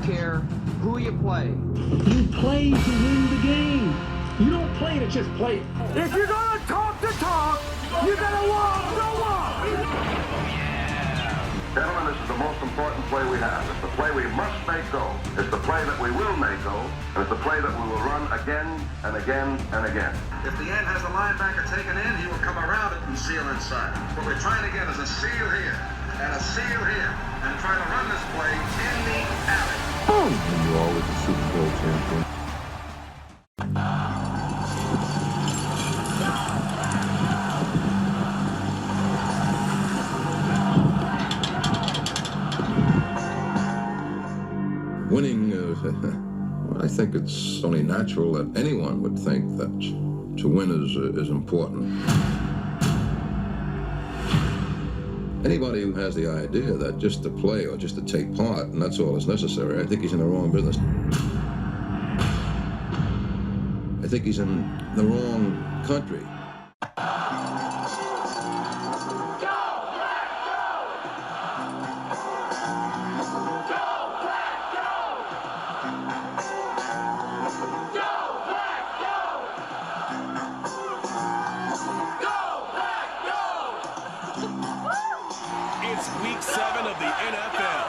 care who you play. You play to win the game. You don't play to just play. If you're gonna talk the talk, you gotta walk the walk. Gentlemen, this is the most important play we have. It's the play we must make go. It's the play that we will make go. And it's the play that we will run again and again and again. If the end has the linebacker taken in, he will come around it and seal inside. What we're trying to get is a seal here and a seal here and try to run this play in the alley. Boom! And you're always a Super Bowl champion. Winning, well, I think it's only natural that anyone would think that to win is important. Anybody who has the idea that just to play or just to take part, and that's all that's necessary, I think he's in the wrong business. I think he's in the wrong country. Week 7 of the NFL,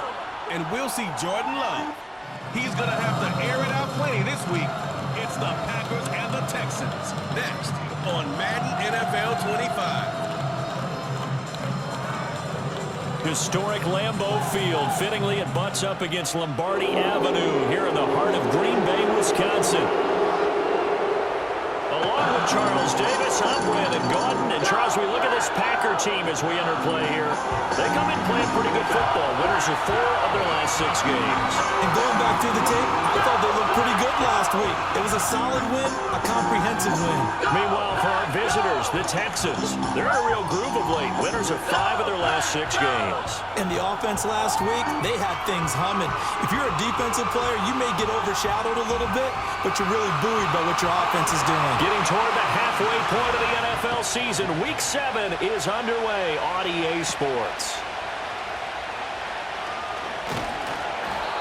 and we'll see Jordan Love. He's going to have to air it out plenty this week. It's the Packers and the Texans next on Madden NFL 25. Historic Lambeau Field. Fittingly, it butts up against Lombardi Avenue here in the heart of Green Bay, Wisconsin. Along with Charles Davis, I'm Brandon Gaudin. And Charles, we look at this Packer team as we enter play here. They come in playing pretty good football. Winners of 4 of their last 6 games. And going back through the tape, I thought they looked pretty good last week. It was a solid win, a comprehensive win. Meanwhile, for our visitors, the Texans, they're in a real groove of late. Winners of 5 of their last 6 games. And the offense last week, they had things humming. If you're a defensive player, you may get overshadowed a little bit, but you're really buoyed by what your offense is doing. Getting toward the halfway point of the NFL season, Week 7 is underway on EA Sports.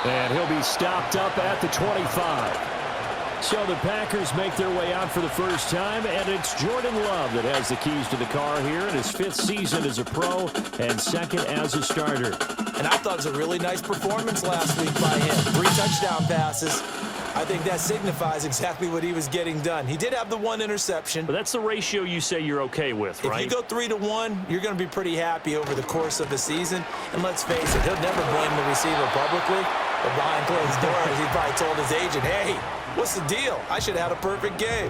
And he'll be stopped up at the 25. So the Packers make their way out for the first time, and it's Jordan Love that has the keys to the car here in his 5th season as a pro and 2nd as a starter. And I thought it was a really nice performance last week by him. 3 touchdown passes. I think that signifies exactly what he was getting done. He did have the 1 interception. But that's the ratio you say you're okay with, right? If you go 3-to-1, you're going to be pretty happy over the course of the season. And let's face it, he'll never blame the receiver publicly. But behind closed doors, he probably told his agent, hey, what's the deal? I should have had a perfect game.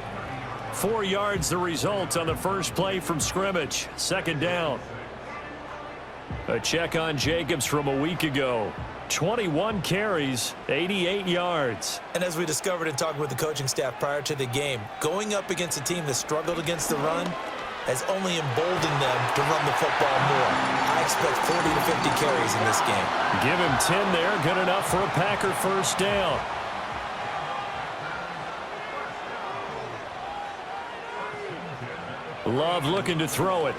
4 yards the result on the first play from scrimmage. 2nd down. A check on Jacobs from a week ago. 21 carries, 88 yards. And as we discovered in talking with the coaching staff prior to the game, going up against a team that struggled against the run has only emboldened them to run the football more. I expect 40 to 50 carries in this game. Give him 10 there. Good enough for a Packer first down. Love looking to throw it.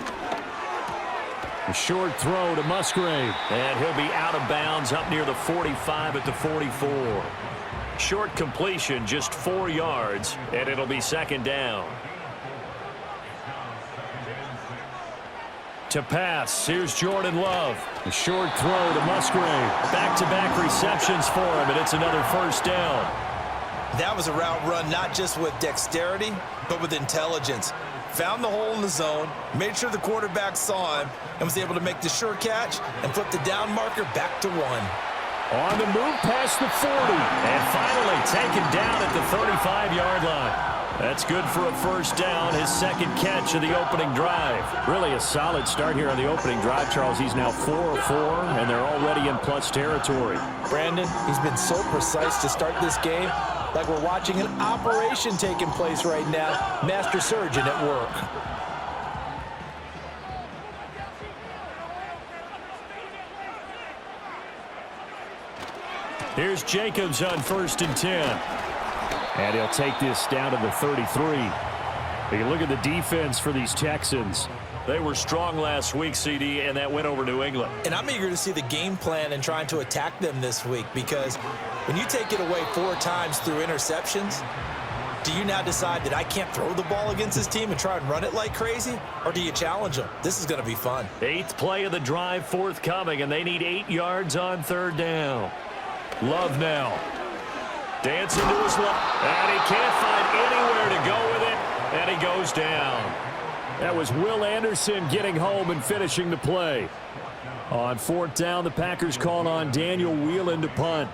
A short throw to Musgrave. And he'll be out of bounds up near the 45 at the 44. Short completion, just 4 yards, and it'll be 2nd down. To pass, here's Jordan Love. A short throw to Musgrave. Back-to-back receptions for him, and it's another first down. That was a route run not just with dexterity, but with intelligence. Found the hole in the zone, made sure the quarterback saw him, and was able to make the sure catch and flip the down marker back to 1. On the move past the 40, and finally taken down at the 35-yard line. That's good for a first down, his 2nd catch of the opening drive. Really a solid start here on the opening drive, Charles. He's now 4 of 4, and they're already in plus territory. Brandon, he's been so precise to start this game, like we're watching an operation taking place right now. Master surgeon at work. Here's Jacobs on 1st and 10. And he'll take this down to the 33. You look at the defense for these Texans. They were strong last week, CD, and that win over New England. And I'm eager to see the game plan and trying to attack them this week, because when you take it away 4 times through interceptions, do you now decide that I can't throw the ball against this team and try and run it like crazy? Or do you challenge them? This is going to be fun. 8th play of the drive forthcoming, and they need 8 yards on 3rd down. Love now. Dancing to his left, and he can't find anywhere to go with it, and he goes down. That was Will Anderson getting home and finishing the play. On 4th down, the Packers called on Daniel Whelan to punt.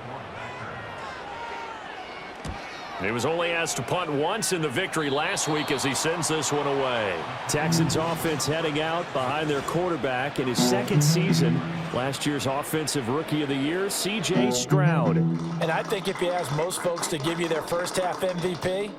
He was only asked to punt once in the victory last week as he sends this one away. Texans offense heading out behind their quarterback in his 2nd season. Last year's Offensive Rookie of the Year, C.J. Stroud. And I think if you ask most folks to give you their first half MVP,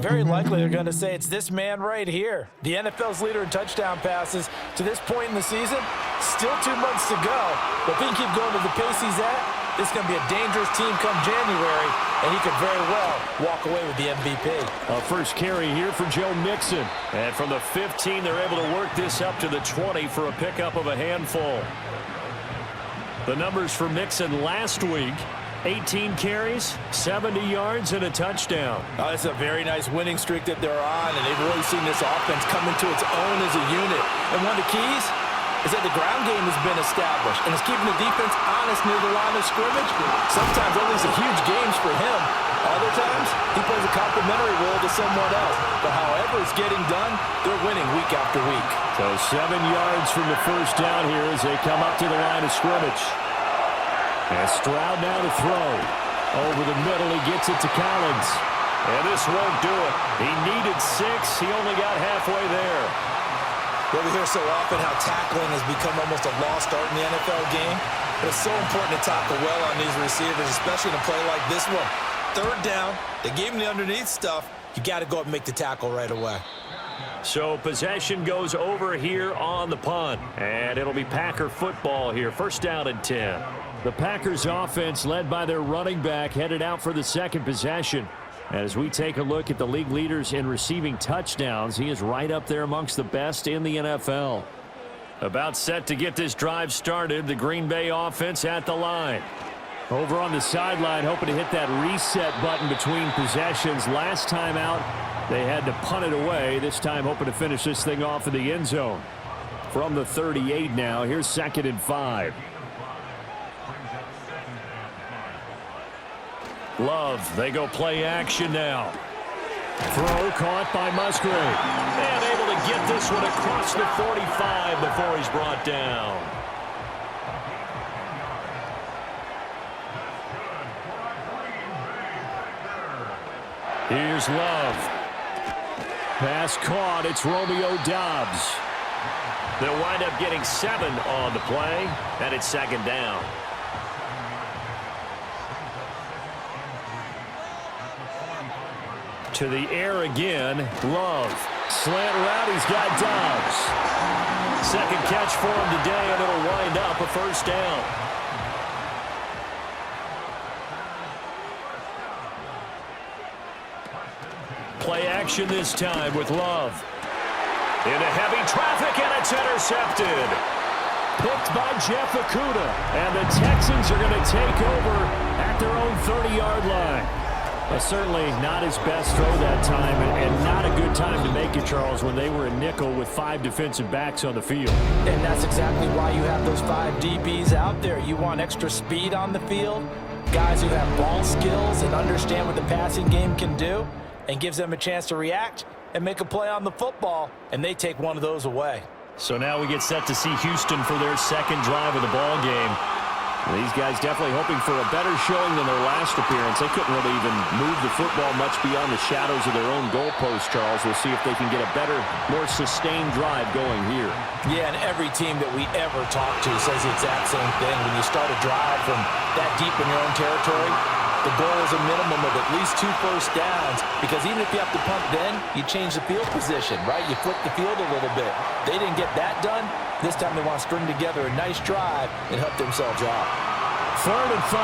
very likely they're going to say it's this man right here. The NFL's leader in touchdown passes to this point in the season. Still 2 months to go. But if he can keep going to the pace he's at, this is going to be a dangerous team come January, and he could very well walk away with the MVP. A first carry here for Joe Mixon. And from the 15, they're able to work this up to the 20 for a pickup of a handful. The numbers for Mixon last week: 18 carries, 70 yards, and a touchdown. Oh, it's a very nice winning streak that they're on, and they've really seen this offense come into its own as a unit. And one of the keys is that the ground game has been established, and it's keeping the defense honest near the line of scrimmage. Sometimes that leads to huge games for him. Other times, he plays a complimentary role to someone else. But however it's getting done, they're winning week after week. So 7 yards from the first down here as they come up to the line of scrimmage. And Stroud now to throw. Over the middle, he gets it to Collins. And this won't do it. He needed 6. He only got halfway there. Well, we hear so often how tackling has become almost a lost art in the NFL game. But it's so important to tackle well on these receivers, especially in a play like this one. 3rd down, they gave him the underneath stuff. You got to go up and make the tackle right away. So possession goes over here on the punt. And it'll be Packer football here. 1st down and 10. The Packers offense, led by their running back, headed out for the 2nd possession. As we take a look at the league leaders in receiving touchdowns, he is right up there amongst the best in the NFL. About set to get this drive started, the Green Bay offense at the line. Over on the sideline, hoping to hit that reset button between possessions. Last time out, they had to punt it away. This time hoping to finish this thing off in the end zone. From the 38 now, here's 2nd and 5. Love, they go play action now. Throw caught by Musgrave. And able to get this one across the 45 before he's brought down. Here's Love. Pass caught, it's Romeo Doubs. They'll wind up getting 7 on the play, and it's 2nd down. To the air again, Love. Slant route, he's got Doubs. 2nd catch for him today, and it'll wind up a 1st down. Play action this time with Love. Into heavy traffic, and it's intercepted. Picked by Jeff Okudah, and the Texans are going to take over at their own 30-yard line. Certainly not his best throw that time, and not a good time to make it, Charles, when they were a nickel with 5 defensive backs on the field. And that's exactly why you have those 5 DBs out there. You want extra speed on the field, guys who have ball skills and understand what the passing game can do, and gives them a chance to react and make a play on the football, and they take one of those away. So now we get set to see Houston for their 2nd drive of the ball game. These guys definitely hoping for a better showing than their last appearance. They couldn't really even move the football much beyond the shadows of their own goalpost, Charles. We'll see if they can get a better, more sustained drive going here. Yeah, and every team that we ever talk to says the exact same thing. When you start a drive from that deep in your own territory, the goal is a minimum of at least 2 first downs, because even if you have to punt then, you change the field position, right? You flip the field a little bit. They didn't get that done. This time they want to string together a nice drive and help themselves out. 3rd and 5.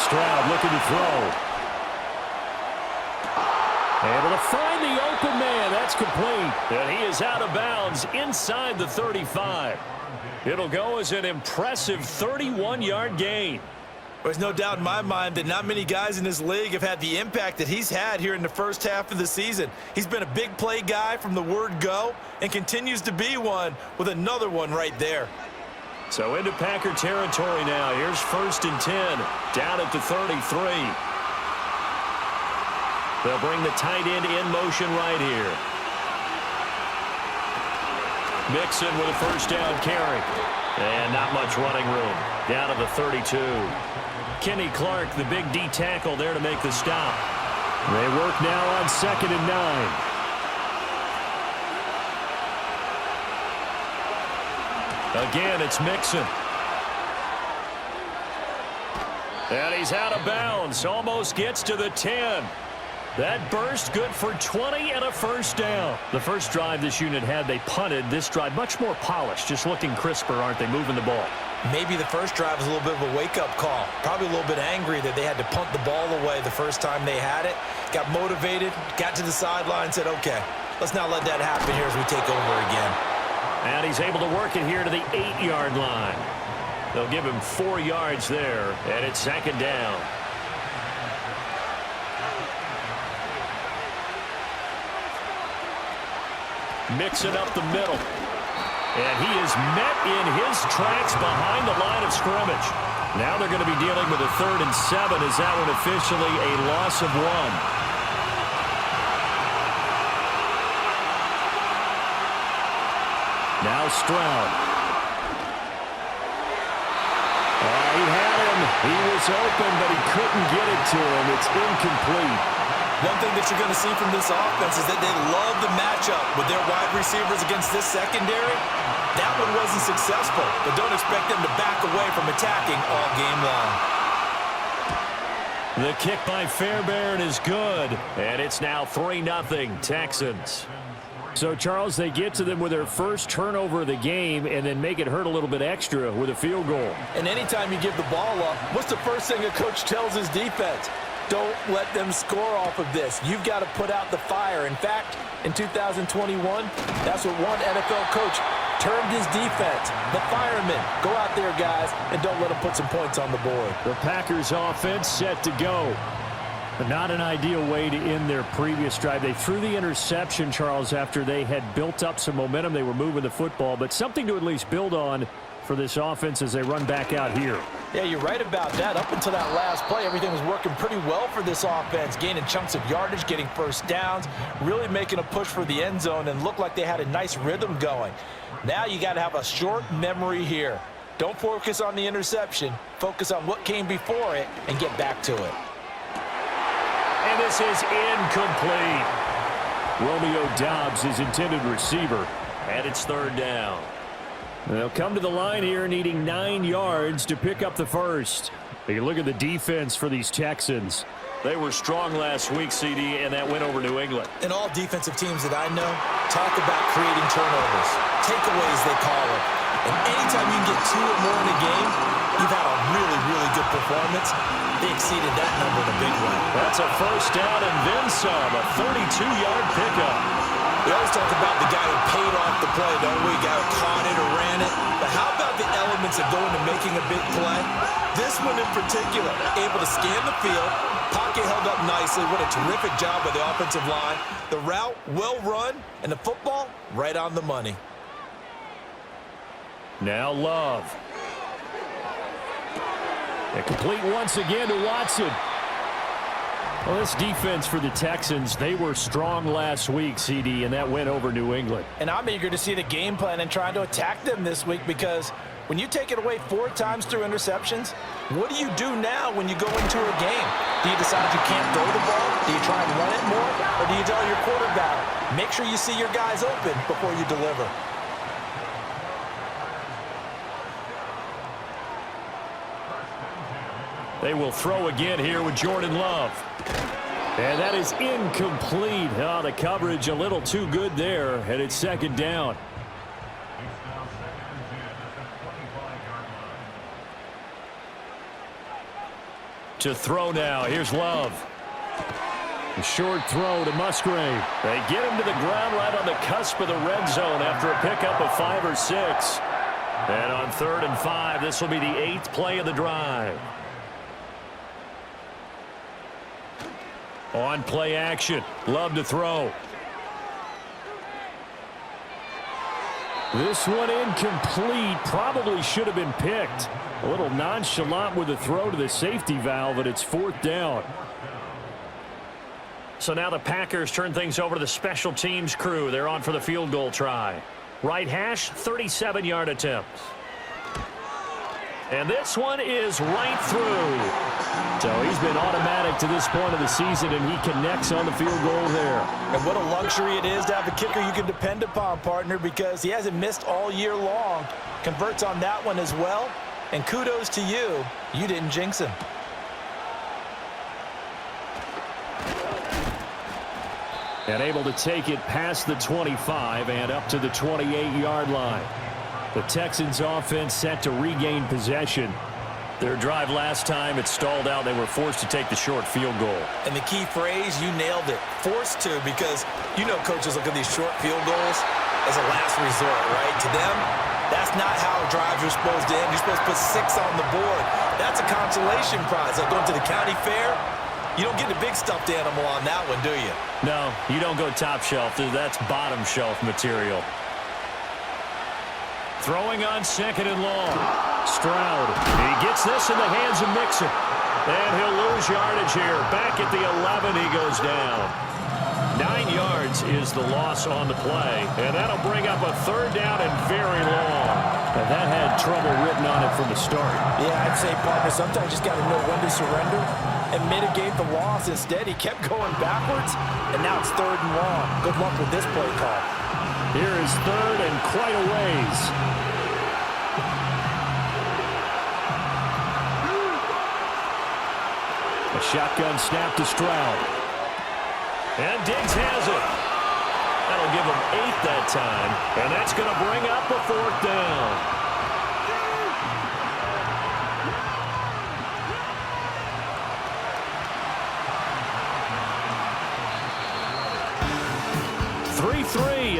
Stroud looking to throw. Able to find the open man. That's complete. And he is out of bounds inside the 35. It'll go as an impressive 31-yard gain. There's no doubt in my mind that not many guys in this league have had the impact that he's had here in the first half of the season. He's been a big play guy from the word go and continues to be one with another one right there. So into Packer territory now. Here's 1st and 10 down at the 33. They'll bring the tight end in motion right here. Mixon with a first down carry. And not much running room. Down to the 32. Kenny Clark, the big D tackle, there to make the stop. They work now on 2nd and 9. Again, it's Mixon. And he's out of bounds. Almost gets to the 10. That burst good for 20 and a first down. The first drive this unit had, they punted. This drive much more polished, just looking crisper, aren't they, moving the ball? Maybe the first drive was a little bit of a wake-up call. Probably a little bit angry that they had to punt the ball away the first time they had it. Got motivated, got to the sideline, said, okay, let's not let that happen here as we take over again. And he's able to work it here to the 8-yard line. They'll give him 4 yards there, and it's 2nd down. Mixing up the middle. And he is met in his tracks behind the line of scrimmage. Now they're going to be dealing with a 3rd and 7. Is that one officially a loss of 1? Now Stroud. He had him. He was open, but he couldn't get it to him. It's incomplete. One thing that you're going to see from this offense is that they love the matchup with their wide receivers against this secondary. That one wasn't successful, but don't expect them to back away from attacking all game long. The kick by Fairbairn is good, and it's now 3-0 Texans. So, Charles, they get to them with their first turnover of the game and then make it hurt a little bit extra with a field goal. And anytime you give the ball up, what's the first thing a coach tells his defense? Don't let them score off of this. You've got to put out the fire. In fact, in 2021, that's what one NFL coach termed his defense. The firemen. Go out there, guys, and don't let them put some points on the board. The Packers offense set to go. But not an ideal way to end their previous drive. They threw the interception, Charles, after they had built up some momentum. They were moving the football, but something to at least build on for this offense as they run back out here. Yeah, you're right about that. Up until that last play, everything was working pretty well for this offense, gaining chunks of yardage, getting first downs, really making a push for the end zone, and looked like they had a nice rhythm going. Now you got to have a short memory here. Don't focus on the interception. Focus on what came before it and get back to it. And this is incomplete. Romeo Doubs, his intended receiver, and it's 3rd down. They'll come to the line here needing 9 yards to pick up the first. You can look at the defense for these Texans. They were strong last week, CD, and that went over New England. And all defensive teams that I know talk about creating turnovers. Takeaways, they call it. And anytime you can get 2 or more in a game, you've had a really, really good performance. They exceeded that number in a big way. That's a first down and then some, a 32-yard pickup. We always talk about the guy who paid off the play, don't we? The guy who caught it or ran it. But how about the elements that go into making a big play? This one in particular, able to scan the field, pocket held up nicely. What a terrific job by the offensive line. The route, well run, and the football, right on the money. Now Love. And complete once again to Watson. Well, this defense for the Texans, they were strong last week, CD, and that went over New England. And I'm eager to see the game plan and trying to attack them this week because when you take it away 4 times through interceptions, what do you do now when you go into a game? Do you decide you can't throw the ball? Do you try and run it more? Or do you tell your quarterback, make sure you see your guys open before you deliver? They will throw again here with Jordan Love. And that is incomplete. Oh, the coverage a little too good there, and it's 2nd down. To throw now. Here's Love. A short throw to Musgrave. They get him to the ground right on the cusp of the red zone after a pickup of 5 or 6. And on 3rd and 5, this will be the 8th play of the drive. On play action. Love to throw. This one incomplete. Probably should have been picked. A little nonchalant with the throw to the safety valve, and it's 4th down. So now the Packers turn things over to the special teams crew. They're on for the field goal try. Right hash, 37-yard attempt. And this one is right through. So he's been automatic to this point of the season, and he connects on the field goal there. And what a luxury it is to have a kicker you can depend upon, partner, because he hasn't missed all year long. Converts on that one as well. And kudos to you. You didn't jinx him. And able to take it past the 25 and up to the 28-yard line. The Texans offense set to regain possession. Their drive last time, it stalled out. They were forced to take the short field goal. And the key phrase, you nailed it. Forced to, because you know coaches look at these short field goals as a last resort, right? To them, that's not how drives are supposed to end. You're supposed to put 6 on the board. That's a consolation prize. Like going to the county fair, you don't get the big stuffed animal on that one, do you? No, you don't go top shelf. That's bottom shelf material. Throwing on 2nd and long. Stroud. He gets this in the hands of Mixon. And he'll lose yardage here. Back at the 11, he goes down. 9 yards is the loss on the play. And that'll bring up a 3rd down and very long. And that had trouble written on it from the start. Yeah, I'd say, partner, sometimes you just got to know when to surrender and mitigate the loss. Instead, he kept going backwards, and now it's 3rd and long. Good luck with this play call. Here is 3rd and quite a ways. A shotgun snap to Stroud. And Diggs has it. That'll give him 8 that time. And that's going to bring up a 4th down.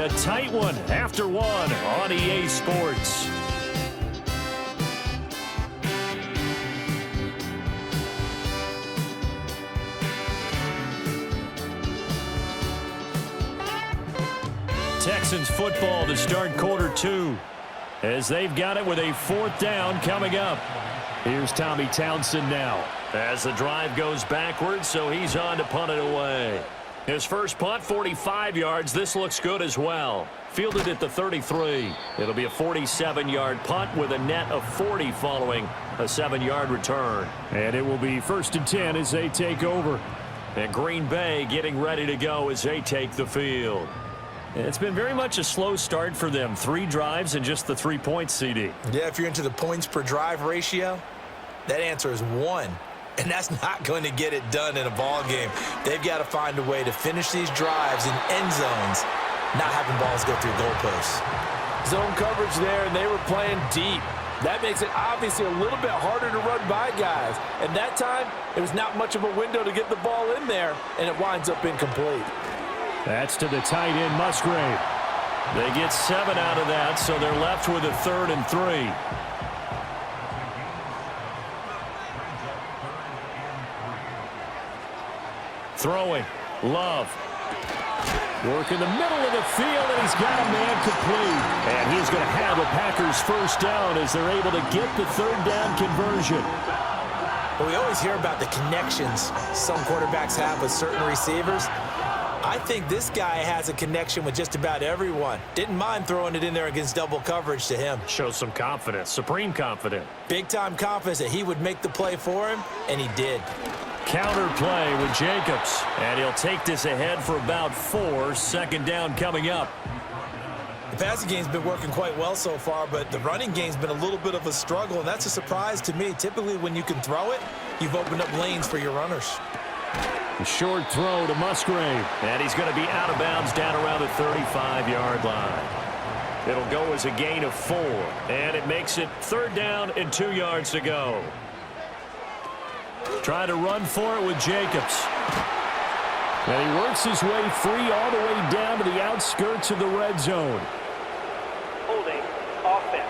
A tight one after 1 on EA Sports. Texans football to start quarter 2 as they've got it with a 4th down coming up. Here's Tommy Townsend now as the drive goes backwards, so he's on to punt it away. His first punt, 45 yards. This looks good as well. Fielded at the 33. It'll be a 47-yard punt with a net of 40 following a 7-yard return. And it will be 1st and 10 as they take over. And Green Bay getting ready to go as they take the field. It's been very much a slow start for them. 3 drives and just the 3 points, CD. Yeah, if you're into the points per drive ratio, that answer is 1. And that's not going to get it done in a ball game. They've got to find a way to finish these drives in end zones, not having balls go through goalposts. Zone coverage there, and they were playing deep. That makes it obviously a little bit harder to run by guys. And that time, it was not much of a window to get the ball in there, and it winds up incomplete. That's to the tight end, Musgrave. They get 7 out of that, so they're left with a 3rd and 3. Throwing. Love. Work in the middle of the field, and he's got a man complete. And he's going to have a Packers 1st down as they're able to get the 3rd down conversion. Well, we always hear about the connections some quarterbacks have with certain receivers. I think this guy has a connection with just about everyone. Didn't mind throwing it in there against double coverage to him. Shows some confidence, supreme confidence. Big-time confidence that he would make the play for him, and he did. Counter play with Jacobs, and he'll take this ahead for about 4. 2nd down coming up. The passing game's been working quite well so far, but the running game's been a little bit of a struggle, and that's a surprise to me. Typically, when you can throw it, you've opened up lanes for your runners. A short throw to Musgrave, and he's going to be out of bounds down around the 35-yard line. It'll go as a gain of 4, and it makes it 3rd down and 2 yards to go. Try to run for it with Jacobs. And he works his way free all the way down to the outskirts of the red zone. Holding offense.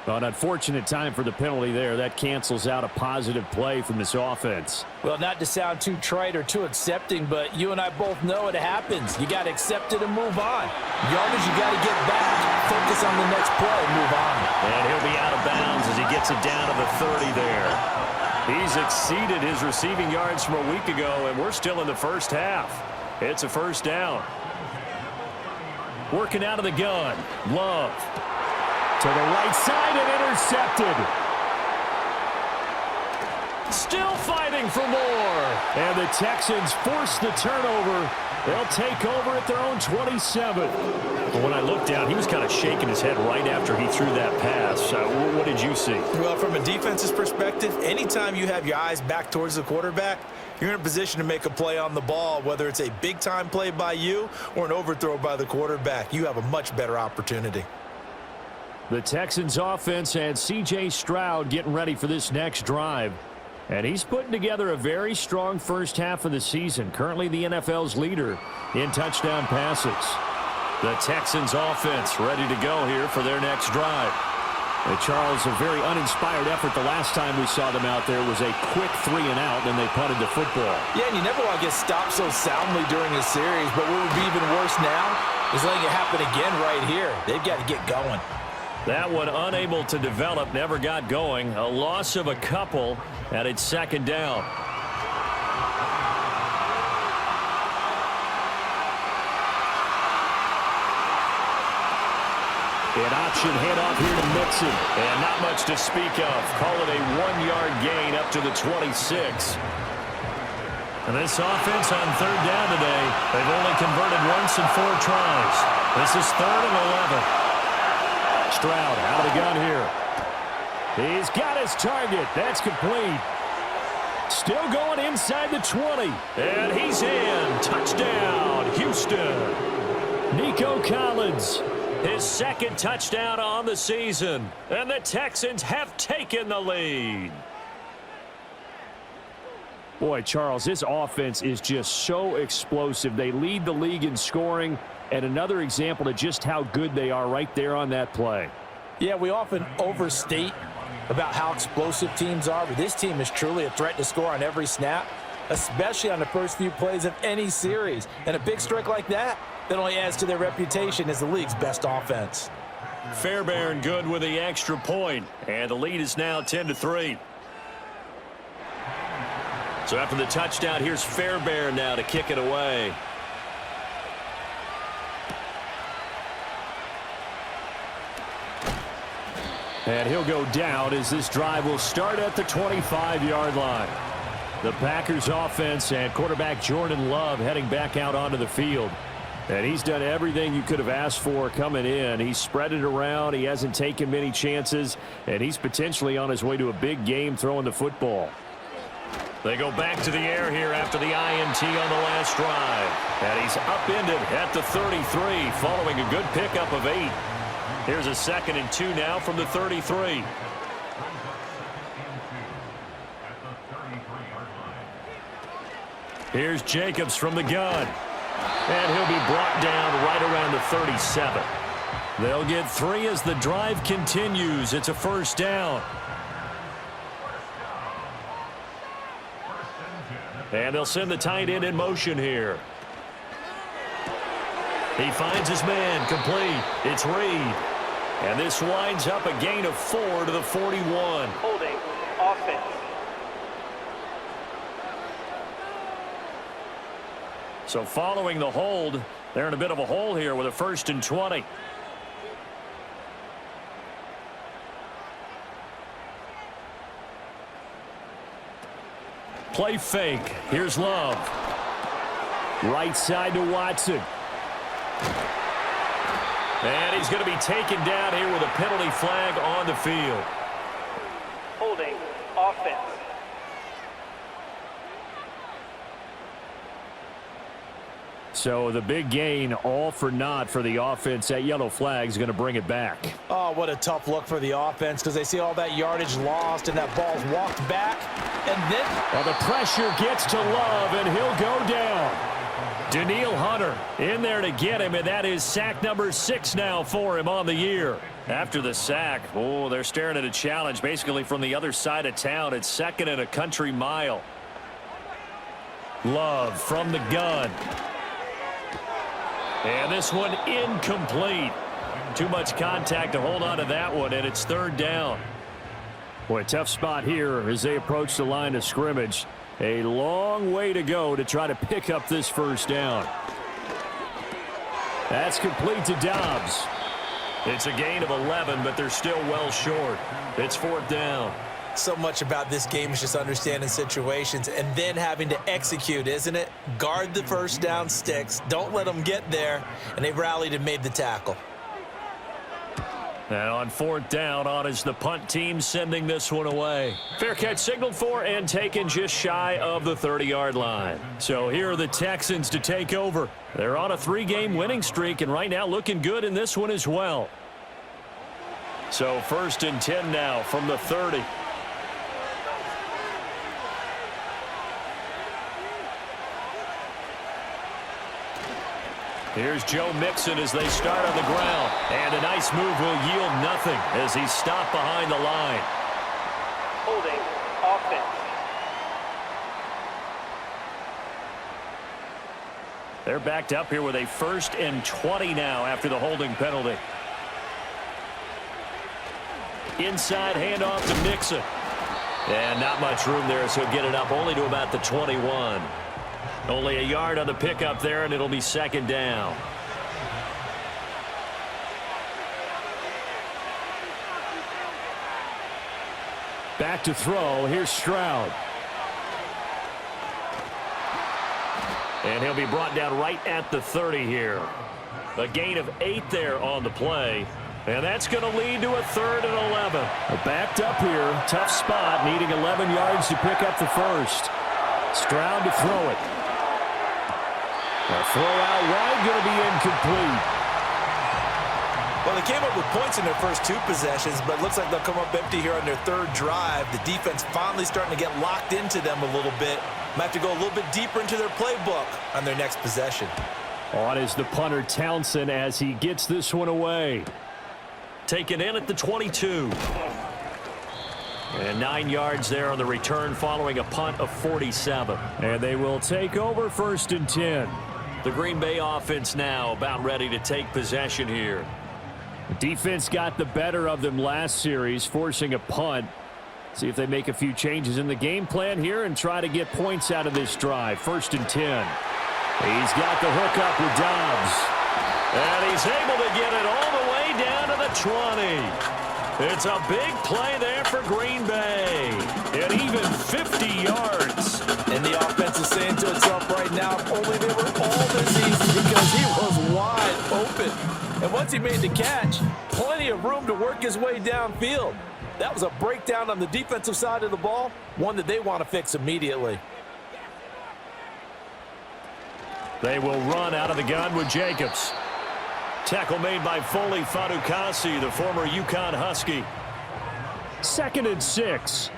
An unfortunate time for the penalty there. That cancels out a positive play from this offense. Well, not to sound too trite or too accepting, but you and I both know it happens. You got to accept it and move on. Yardage, you got to get back, focus on the next play, and move on. And he'll be out of bounds as he gets it down to the 30 there. He's exceeded his receiving yards from a week ago, and we're still in the first half. It's a first down. Working out of the gun. Love. To the right side and intercepted. Still fighting for more. And the Texans force the turnover. They'll take over at their own 27. But when I looked down, he was kind of shaking his head right after he threw that pass. What did you see? Well, from a defense's perspective, anytime you have your eyes back towards the quarterback, you're in a position to make a play on the ball, whether it's a big-time play by you or an overthrow by the quarterback. You have a much better opportunity. The Texans offense and C.J. Stroud getting ready for this next drive. And he's putting together a very strong first half of the season. Currently the NFL's leader in touchdown passes. The Texans offense ready to go here for their next drive. Charles, a very uninspired effort the last time we saw them out there was a quick 3 and out, and they punted the football. Yeah, and you never want to get stopped so soundly during a series, but what would be even worse now is letting it happen again right here. They've got to get going. That one unable to develop, never got going. A loss of a couple, and it's second down. An option handoff here to Mixon, and not much to speak of. Call it a 1-yard gain up to the 26. And this offense on third down today, they've only converted once in 4 tries. This is 3rd and 11. Stroud out of the gun here. He's got his target. That's complete. Still going inside the 20. And he's in. Touchdown, Houston. Nico Collins, his second touchdown on the season. And the Texans have taken the lead. Boy, Charles, this offense is just so explosive. They lead the league in scoring. And another example of just how good they are right there on that play. Yeah, we often overstate about how explosive teams are, but this team is truly a threat to score on every snap, especially on the first few plays of any series. And a big strike like that only adds to their reputation as the league's best offense. Fairbairn good with the extra point, and the lead is now 10-3. So after the touchdown, here's Fairbairn now to kick it away. And he'll go down as this drive will start at the 25-yard line. The Packers offense and quarterback Jordan Love heading back out onto the field. And he's done everything you could have asked for coming in. He's spread it around. He hasn't taken many chances. And he's potentially on his way to a big game throwing the football. They go back to the air here after the INT on the last drive. And he's upended at the 33 following a good pickup of 8. Here's a 2nd and 2 now from the 33. Here's Jacobs from the gun. And he'll be brought down right around the 37. They'll get 3 as the drive continues. It's a first down. And they'll send the tight end in motion here. He finds his man, complete. It's Reed. And this winds up a gain of 4 to the 41. Holding offense. So following the hold, they're in a bit of a hole here with a 1st and 20. Play fake. Here's Love. Right side to Watson. And he's going to be taken down here with a penalty flag on the field. Holding offense. So the big gain all for naught for the offense. That yellow flag is going to bring it back. Oh, what a tough look for the offense because they see all that yardage lost and that ball's walked back. And then well, the pressure gets to Love, and he'll go down. Danielle Hunter in there to get him, and that is sack number 6 now for him on the year. After the sack, oh, they're staring at a challenge basically from the other side of town. It's 2nd and a country mile. Love from the gun. And this one incomplete. Too much contact to hold on to that one, and it's 3rd down. Boy, tough spot here as they approach the line of scrimmage. A long way to go to try to pick up this 1st down. That's complete to Dobbs. It's a gain of 11, but they're still well short. It's 4th down. So much about this game is just understanding situations and then having to execute, isn't it? Guard the 1st down sticks. Don't let them get there. And they rallied and made the tackle. And on 4th down, on is the punt team sending this one away. Fair catch signaled for and taken just shy of the 30-yard line. So here are the Texans to take over. They're on a 3-game winning streak and right now looking good in this one as well. So 1st and 10 now from the 30. Here's Joe Mixon as they start on the ground. And a nice move will yield nothing as he's stopped behind the line. Holding offense. They're backed up here with a 1st and 20 now after the holding penalty. Inside handoff to Mixon. And not much room there, so he'll get it up only to about the 21. Only a yard on the pickup there, and it'll be 2nd down. Back to throw. Here's Stroud. And he'll be brought down right at the 30 here. A gain of 8 there on the play. And that's going to lead to a 3rd and 11. Backed up here. Tough spot, needing 11 yards to pick up the 1st. Stroud to throw it. A throw out wide, going to be incomplete. Well, they came up with points in their first 2 possessions, but it looks like they'll come up empty here on their 3rd drive. The defense finally starting to get locked into them a little bit. Might have to go a little bit deeper into their playbook on their next possession. On is the punter Townsend as he gets this one away. Taken in at the 22. And 9 yards there on the return following a punt of 47. And they will take over 1st and 10. The Green Bay offense now about ready to take possession here. The defense got the better of them last series, forcing a punt. See if they make a few changes in the game plan here and try to get points out of this drive. 1st and 10. He's got the hook up with Dobbs. And he's able to get it all the way down to the 20. It's a big play there for Green Bay. And even 50 yards. And the offense is saying to itself right now, if only they were all this easy, because he was wide open. And once he made the catch, plenty of room to work his way downfield. That was a breakdown on the defensive side of the ball, one that they want to fix immediately. They will run out of the gun with Jacobs. Tackle made by Foley Fadukasi, the former UConn Husky. 2nd and 6.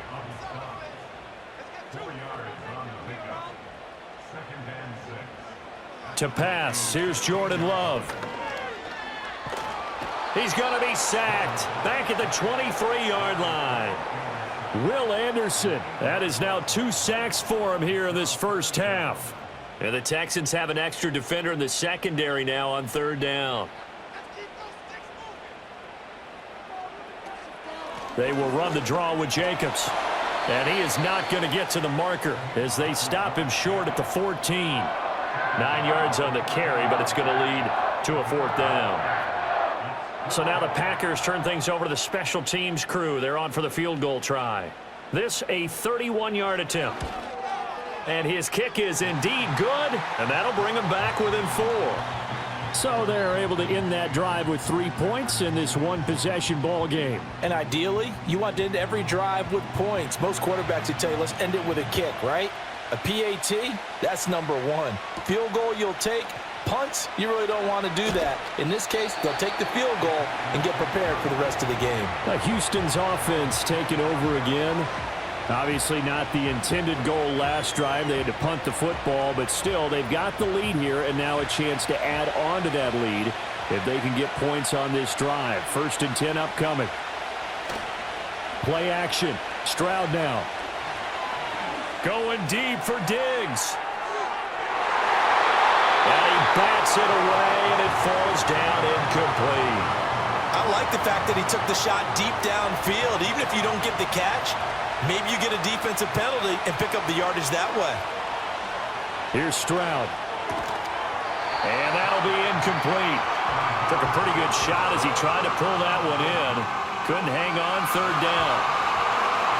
To pass, here's Jordan Love. He's going to be sacked back at the 23-yard line. Will Anderson. That is now 2 sacks for him here in this 1st half. And the Texans have an extra defender in the secondary now on 3rd down. They will run the draw with Jacobs. And he is not going to get to the marker as they stop him short at the 14. 9 yards on the carry, but it's going to lead to a 4th down. So now the Packers turn things over to the special teams crew. They're on for the field goal try. This a 31-yard attempt. And his kick is indeed good, and that'll bring him back within 4. So they're able to end that drive with 3 points in this one-possession ball game. And ideally, you want to end every drive with points. Most quarterbacks would tell you, let's end it with a kick, right? A PAT, that's number 1. Field goal you'll take, Punts, you really don't want to do that. In this case, they'll take the field goal and get prepared for the rest of the game. Houston's offense taking over again. Obviously not the intended goal last drive. They had to punt the football, but still, they've got the lead here, and now a chance to add on to that lead if they can get points on this drive. 1st and 10 upcoming. Play action. Stroud now. Going deep for Diggs. And he bats it away, and it falls down incomplete. I like the fact that he took the shot deep downfield. Even if you don't get the catch, maybe you get a defensive penalty and pick up the yardage that way. Here's Stroud. And that'll be incomplete. Took a pretty good shot as he tried to pull that one in. Couldn't hang on 3rd down.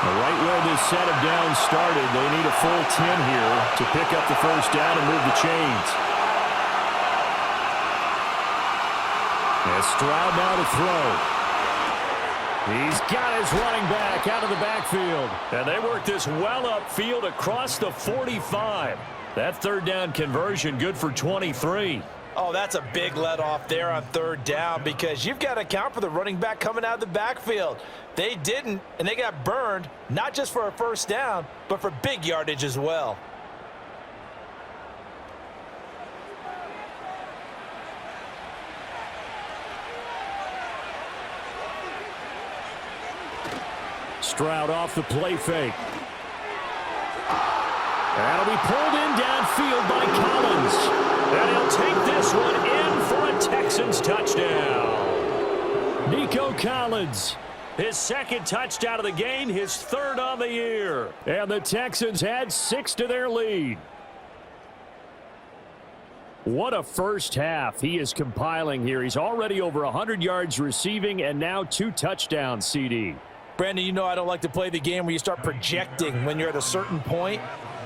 Right where this set of downs started, they need a full 10 here to pick up the 1st down and move the chains. As Stroud now to throw. He's got his running back out of the backfield. And they work this well upfield across the 45. That 3rd down conversion good for 23. Oh, that's a big let off there on 3rd down because you've got to account for the running back coming out of the backfield. They didn't, and they got burned, not just for a 1st down, but for big yardage as well. Stroud off the play fake. That'll be pulled in downfield by Collins. And he'll take this one in for a Texans touchdown. Nico Collins, his 2nd touchdown of the game, his 3rd on the year. And the Texans add 6 to their lead. What a first half he is compiling here. He's already over 100 yards receiving and now 2 touchdowns, CD. Brandon, you know I don't like to play the game where you start projecting when you're at a certain point.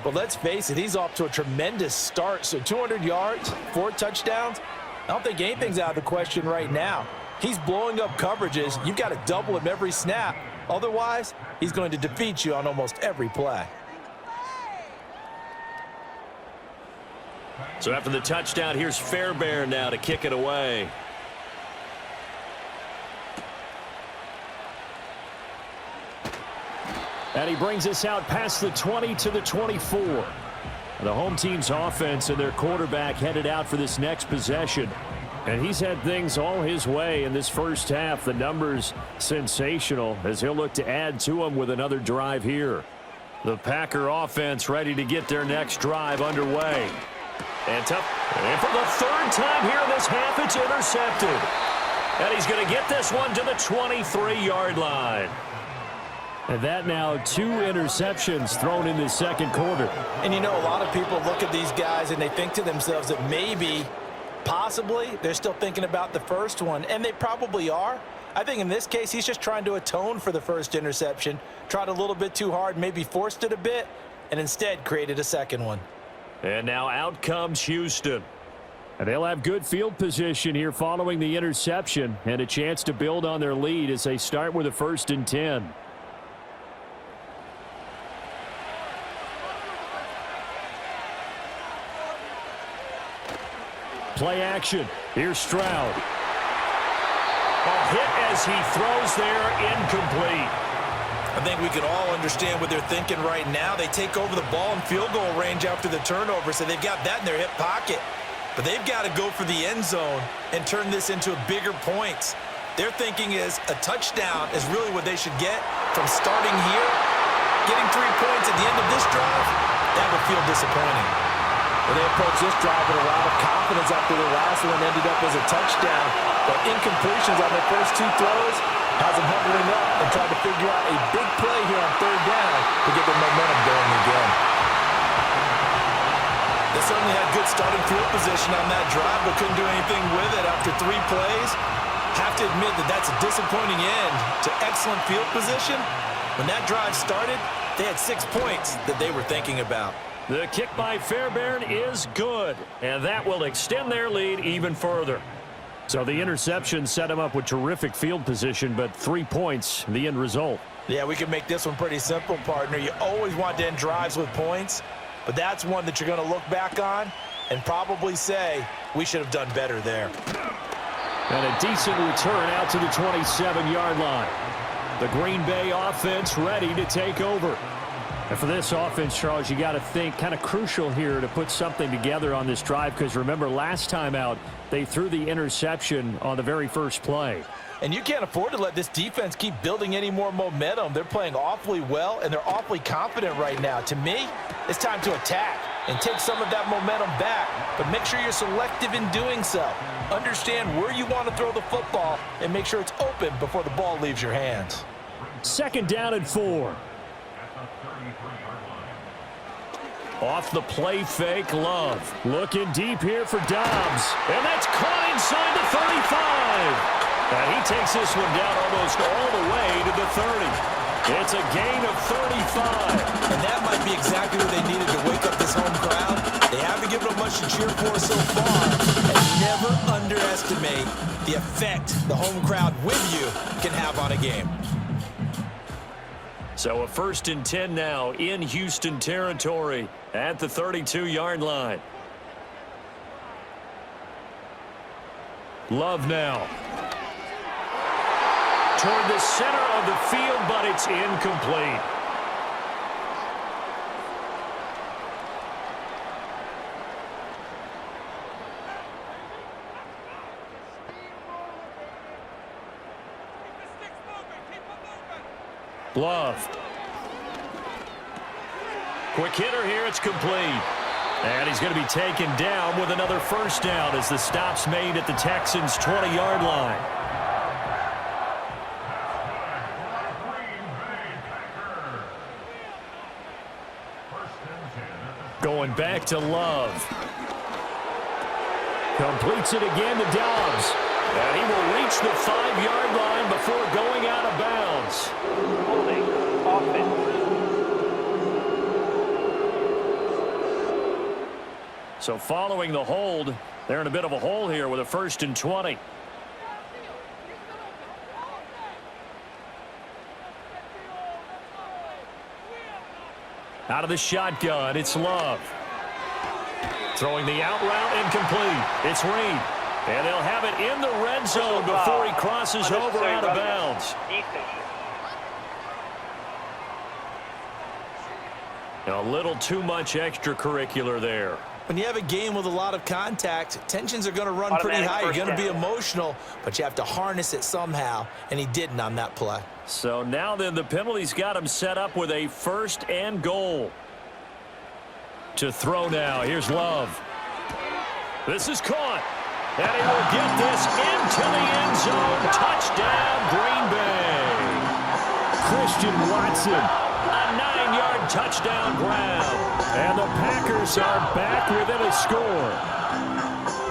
But let's face it, he's off to a tremendous start. So 200 yards, 4 touchdowns. I don't think anything's out of the question right now. He's blowing up coverages. You've got to double him every snap. Otherwise, he's going to defeat you on almost every play. So after the touchdown, here's Fairbairn now to kick it away. And he brings us out past the 20 to the 24. The home team's offense and their quarterback headed out for this next possession. And he's had things all his way in this first half. The numbers sensational as he'll look to add to them with another drive here. The Packer offense ready to get their next drive underway. And for the 3rd time here in this half, it's intercepted. And he's going to get this one to the 23-yard line. And that now 2 interceptions thrown in the 2nd quarter. And you know, a lot of people look at these guys and they think to themselves that maybe, possibly, they're still thinking about the first one. And they probably are. I think in this case, he's just trying to atone for the 1st interception. Tried a little bit too hard, maybe forced it a bit, and instead created a 2nd one. And now out comes Houston. And they'll have good field position here following the interception and a chance to build on their lead as they start with a 1st and 10. Play action. Here's Stroud. A hit as he throws there, incomplete. I think we can all understand what they're thinking right now. They take over the ball in field goal range after the turnover, so they've got that in their hip pocket. But they've got to go for the end zone and turn this into bigger points. Their thinking is a touchdown is really what they should get from starting here. Getting 3 points at the end of this drive, that would feel disappointing. Well, they approached this drive with a lot of confidence after the last one ended up as a touchdown. But incompletions on their first 2 throws has them hovering up and trying to figure out a big play here on 3rd down to get their momentum going again. They certainly had good starting field position on that drive, but couldn't do anything with it after 3 plays. Have to admit that that's a disappointing end to excellent field position. When that drive started, they had 6 points that they were thinking about. The kick by Fairbairn is good, and that will extend their lead even further. So the interception set him up with terrific field position, but 3 points, the end result. Yeah, we can make this one pretty simple, partner. You always want to end drives with points, but that's one that you're going to look back on and probably say, we should have done better there. And a decent return out to the 27-yard line. The Green Bay offense ready to take over. And for this offense, Charles, you got to think kind of crucial here to put something together on this drive, because remember last time out, they threw the interception on the very first play. And you can't afford to let this defense keep building any more momentum. They're playing awfully well, and they're awfully confident right now. To me, it's time to attack and take some of that momentum back, but make sure you're selective in doing so. Understand where you want to throw the football and make sure it's open before the ball leaves your hands. 2nd down and 4. Off the play fake, Love. Looking deep here for Dobbs. And that's caught inside the 35. And he takes this one down almost all the way to the 30. It's a gain of 35. And that might be exactly what they needed to wake up this home crowd. They haven't given them much to cheer for so far. And never underestimate the effect the home crowd with you can have on a game. So a 1st and 10 now in Houston territory at the 32-yard line. Love now. Toward the center of the field, but it's incomplete. Love. Quick hitter here, it's complete. And he's going to be taken down with another 1st down as the stop's made at the Texans' 20-yard line. Going back to Love. Completes it again to Dobbs. And he will reach the 5-yard line before going out of bounds. Holding. Offense. So following the hold, they're in a bit of a hole here with a 1st and 20. Out of the shotgun, it's Love. Throwing the out route incomplete. It's Reed. And they'll have it in the red zone before he crosses over out of bounds. A little too much extracurricular there. When you have a game with a lot of contact, tensions are going to run pretty high. You're going to be emotional, but you have to harness it somehow, and he didn't on that play. So now then the penalty's got him set up with a 1st and goal. To throw now. Here's Love. This is caught. And he will get this into the end zone. Touchdown, Green Bay. Christian Watson. A 9-yard touchdown grab. And the Packers are back within a score.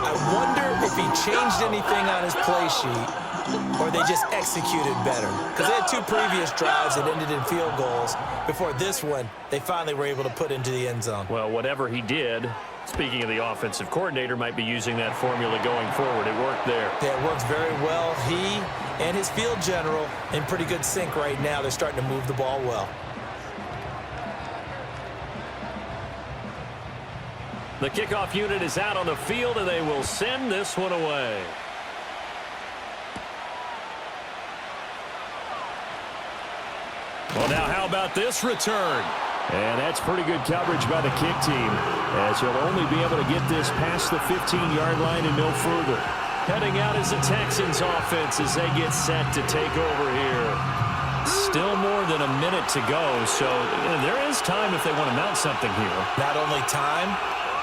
I wonder if he changed anything on his play sheet or they just executed better. Because they had 2 previous drives that ended in field goals. Before this one, they finally were able to put into the end zone. Well, whatever he did, speaking of the offensive coordinator, might be using that formula going forward. It worked there. Yeah, it works very well. He and his field general in pretty good sync right now. They're starting to move the ball well. The kickoff unit is out on the field, and they will send this one away. Well, now how about this return? And that's pretty good coverage by the kick team, as he'll only be able to get this past the 15-yard line and no further. Heading out is the Texans offense as they get set to take over here. Still more than a minute to go, so there is time if they want to mount something here. Not only time,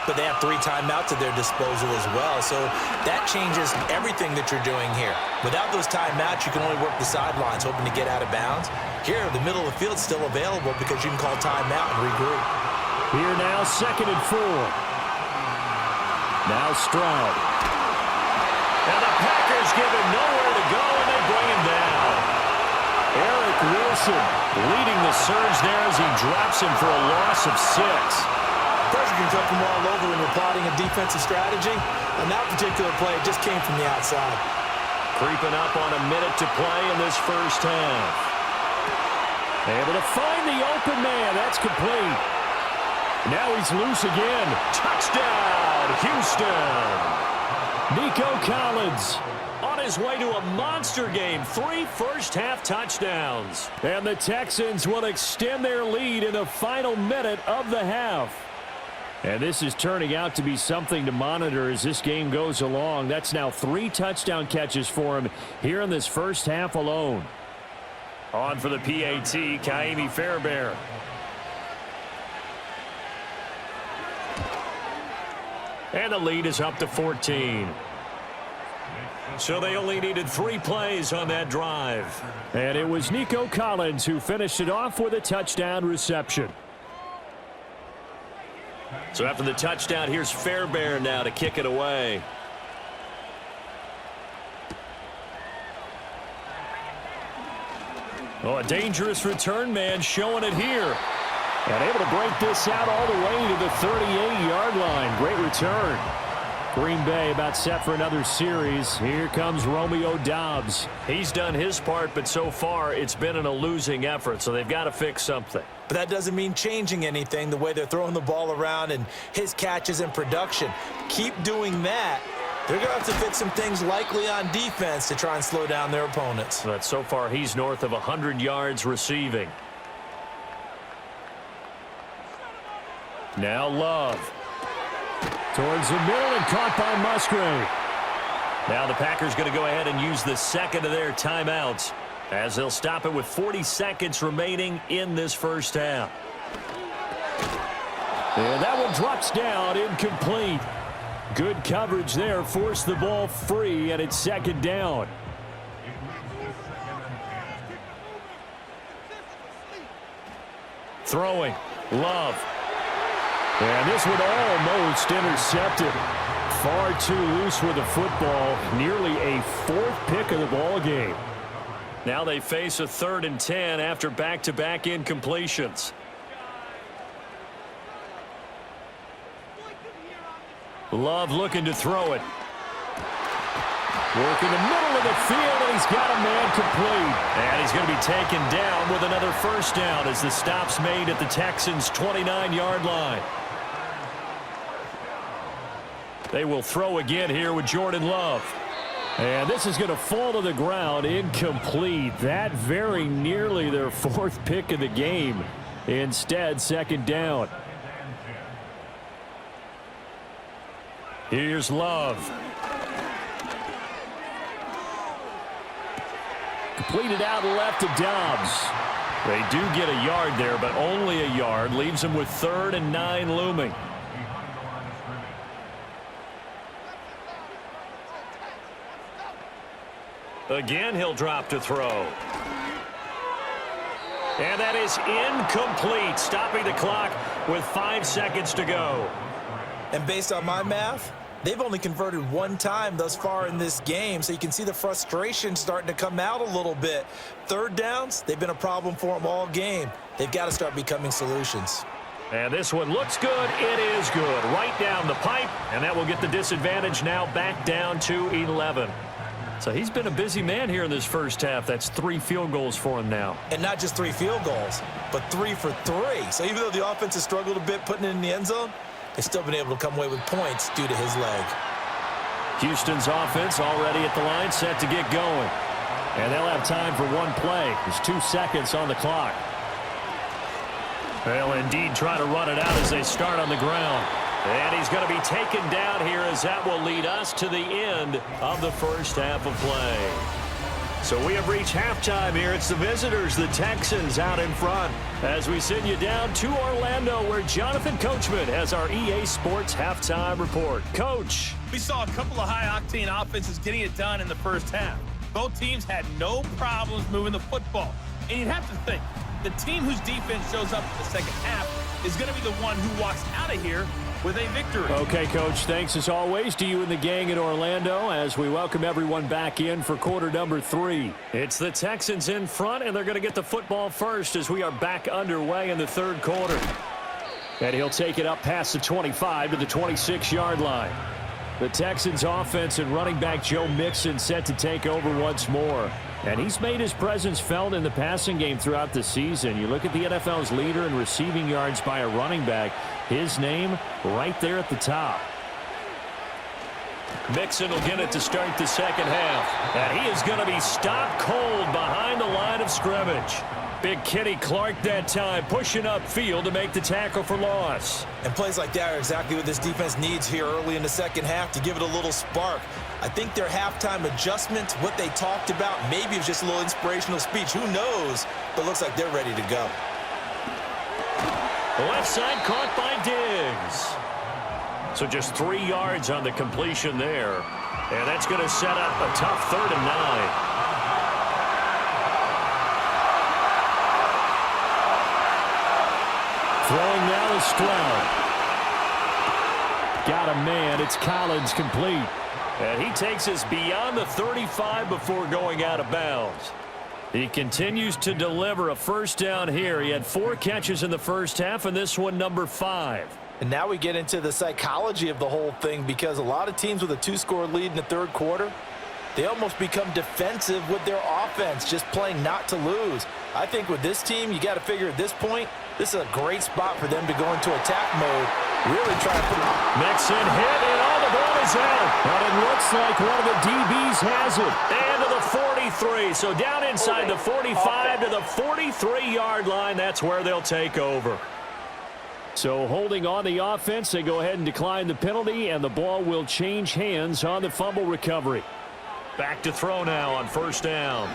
but they have 3 timeouts at their disposal as well. So that changes everything that you're doing here. Without those timeouts, you can only work the sidelines, hoping to get out of bounds. Here, the middle of the field's still available because you can call timeout and regroup. Here now, 2nd and 4. Now Stroud. And the Packers give him nowhere to go, and they bring him down. Eric Wilson leading the surge there as he drops him for a loss of 6. Pressure can come from all over when you're plotting a defensive strategy. On that particular play, it just came from the outside. Creeping up on a minute to play in this first half. Able to find the open man. That's complete. Now he's loose again. Touchdown, Houston. Nico Collins on his way to a monster game. 3 first-half touchdowns. And the Texans will extend their lead in the final minute of the half. And this is turning out to be something to monitor as this game goes along. That's now 3 touchdown catches for him here in this first half alone. On for the PAT, Kaimi Fairbairn. And the lead is up to 14. So they only needed 3 plays on that drive. And it was Nico Collins who finished it off with a touchdown reception. So after the touchdown, here's Fairbairn now to kick it away. Oh, a dangerous return man showing it here. And able to break this out all the way to the 38-yard line. Great return. Green Bay about set for another series. Here comes Romeo Doubs. He's done his part, but so far it's been in a losing effort, so they've got to fix something. But that doesn't mean changing anything, the way they're throwing the ball around and his catches and production. Keep doing that. They're going to have to fix some things likely on defense to try and slow down their opponents. But so far he's north of 100 yards receiving. Now Love. Towards the middle and caught by Musgrave. Now the Packers going to go ahead and use the second of their timeouts as they'll stop it with 40 seconds remaining in this first half. And that one drops down, incomplete. Good coverage there, forced the ball free, and it's second down. Throwing, Love. And this one almost intercepted. Far too loose with the football. Nearly a 4th pick of the ball game. Now they face a 3rd and 10 after back-to-back incompletions. Love looking to throw it. Work in the middle of the field, and he's got a man complete. And he's going to be taken down with another first down as the stop's made at the Texans' 29-yard line. They will throw again here with Jordan Love. And this is going to fall to the ground, incomplete. That very nearly their 4th pick of the game. Instead, second down. Here's Love. Completed out left to Doubs. They do get a yard there, but only a yard. Leaves them with 3rd and 9 looming. Again, he'll drop to throw. And that is incomplete, stopping the clock with 5 seconds to go. And based on my math, they've only converted 1 time thus far in this game, so you can see the frustration starting to come out a little bit. 3rd downs, they've been a problem for them all game. They've got to start becoming solutions. And this one looks good. It is good. Right down the pipe, and that will get the disadvantage now back down to 11. So he's been a busy man here in this first half. That's 3 field goals for him now. And not just 3 field goals, but 3 for 3. So even though the offense has struggled a bit putting it in the end zone, they've still been able to come away with points due to his leg. Houston's offense already at the line, set to get going. And they'll have time for 1 play. There's 2 seconds on the clock. They'll indeed try to run it out as they start on the ground. And he's going to be taken down here as that will lead us to the end of the first half of play. So we have reached halftime here. It's the visitors, the Texans, out in front as we send you down to Orlando where Jonathan Coachman has our EA Sports halftime report. Coach. We saw a couple of high-octane offenses getting it done in the first half. Both teams had no problems moving the football. And you'd have to think, the team whose defense shows up in the second half is going to be the one who walks out of here with a victory. Okay, Coach, thanks as always to you and the gang in Orlando as we welcome everyone back in for quarter number 3. It's the Texans in front, and they're going to get the football first as we are back underway in the 3rd quarter. And he'll take it up past the 25 to the 26-yard line. The Texans offense and running back Joe Mixon set to take over once more. And he's made his presence felt in the passing game throughout the season. You look at the NFL's leader in receiving yards by a running back. His name right there at the top. Mixon will get it to start the second half. And he is going to be stopped cold behind the line of scrimmage. Big Kenny Clark that time, pushing upfield to make the tackle for loss. And plays like that are exactly what this defense needs here early in the second half to give it a little spark. I think their halftime adjustment, what they talked about, maybe it was just a little inspirational speech. Who knows? But it looks like they're ready to go. The left side caught by Diggs. So just 3 yards on the completion there. And that's going to set up a tough 3rd and 9. Throwing now is Stroud. Got a man. It's Collins complete. And he takes us beyond the 35 before going out of bounds. He continues to deliver a first down here. He had 4 catches in the first half, and this one number 5. And now we get into the psychology of the whole thing, because a lot of teams with a 2-score lead in the third quarter, they almost become defensive with their offense, just playing not to lose. I think with this team, you got to figure at this point, this is a great spot for them to go into attack mode. Really try to put it on. Mixon hit, and all the ball is out. But it looks like one of the DBs has it. And to the 43. So down inside the 45 to the 43-yard line. That's where they'll take over. So holding on the offense, they go ahead and decline the penalty, and the ball will change hands on the fumble recovery. Back to throw now on first down.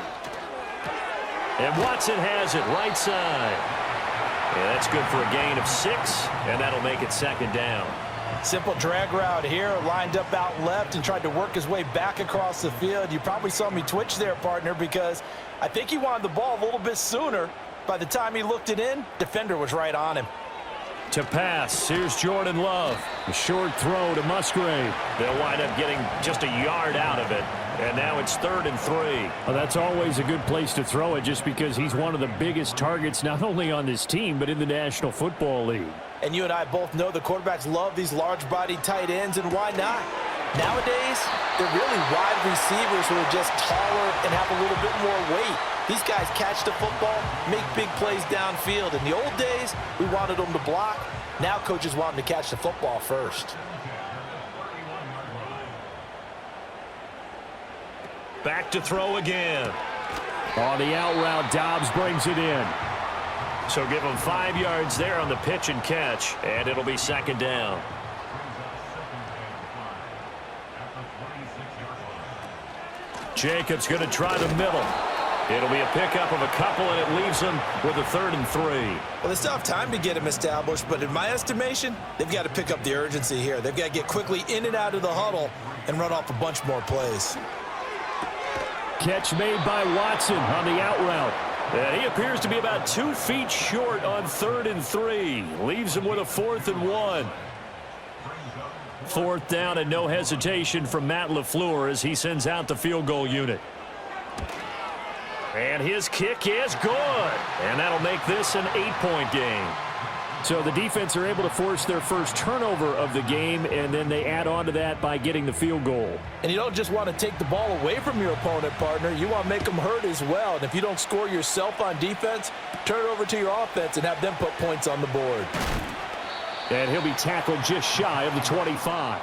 And Watson has it right side. Yeah, that's good for a gain of 6, and that'll make it second down. Simple drag route here, lined up out left and tried to work his way back across the field. You probably saw me twitch there, partner, because I think he wanted the ball a little bit sooner. By the time he looked it in, defender was right on him. To pass, here's Jordan Love. A short throw to Musgrave. They'll wind up getting just a yard out of it. And now it's 3rd and 3. Well, that's always a good place to throw it, just because he's one of the biggest targets not only on this team but in the National Football League. And you and I both know the quarterbacks love these large-bodied tight ends, and why not? Nowadays, they're really wide receivers who are just taller and have a little bit more weight. These guys catch the football, make big plays downfield. In the old days, we wanted them to block. Now coaches want them to catch the football first. Back to throw again. On the out route, Dobbs brings it in. So give him 5 yards there on the pitch and catch, and it'll be second down. Jacobs going to try the middle. It'll be a pickup of a couple, and it leaves them with a 3rd and 3. Well, they still have time to get him established, but in my estimation, they've got to pick up the urgency here. They've got to get quickly in and out of the huddle and run off a bunch more plays. Catch made by Watson on the out route. And he appears to be about 2 feet short on 3rd and 3. Leaves him with a 4th and 1. 4th down and no hesitation from Matt LaFleur as he sends out the field goal unit. And his kick is good. And that'll make this an 8-point game. So the defense are able to force their first turnover of the game, and then they add on to that by getting the field goal. And you don't just want to take the ball away from your opponent, partner. You want to make them hurt as well. And if you don't score yourself on defense, turn it over to your offense and have them put points on the board. And he'll be tackled just shy of the 25.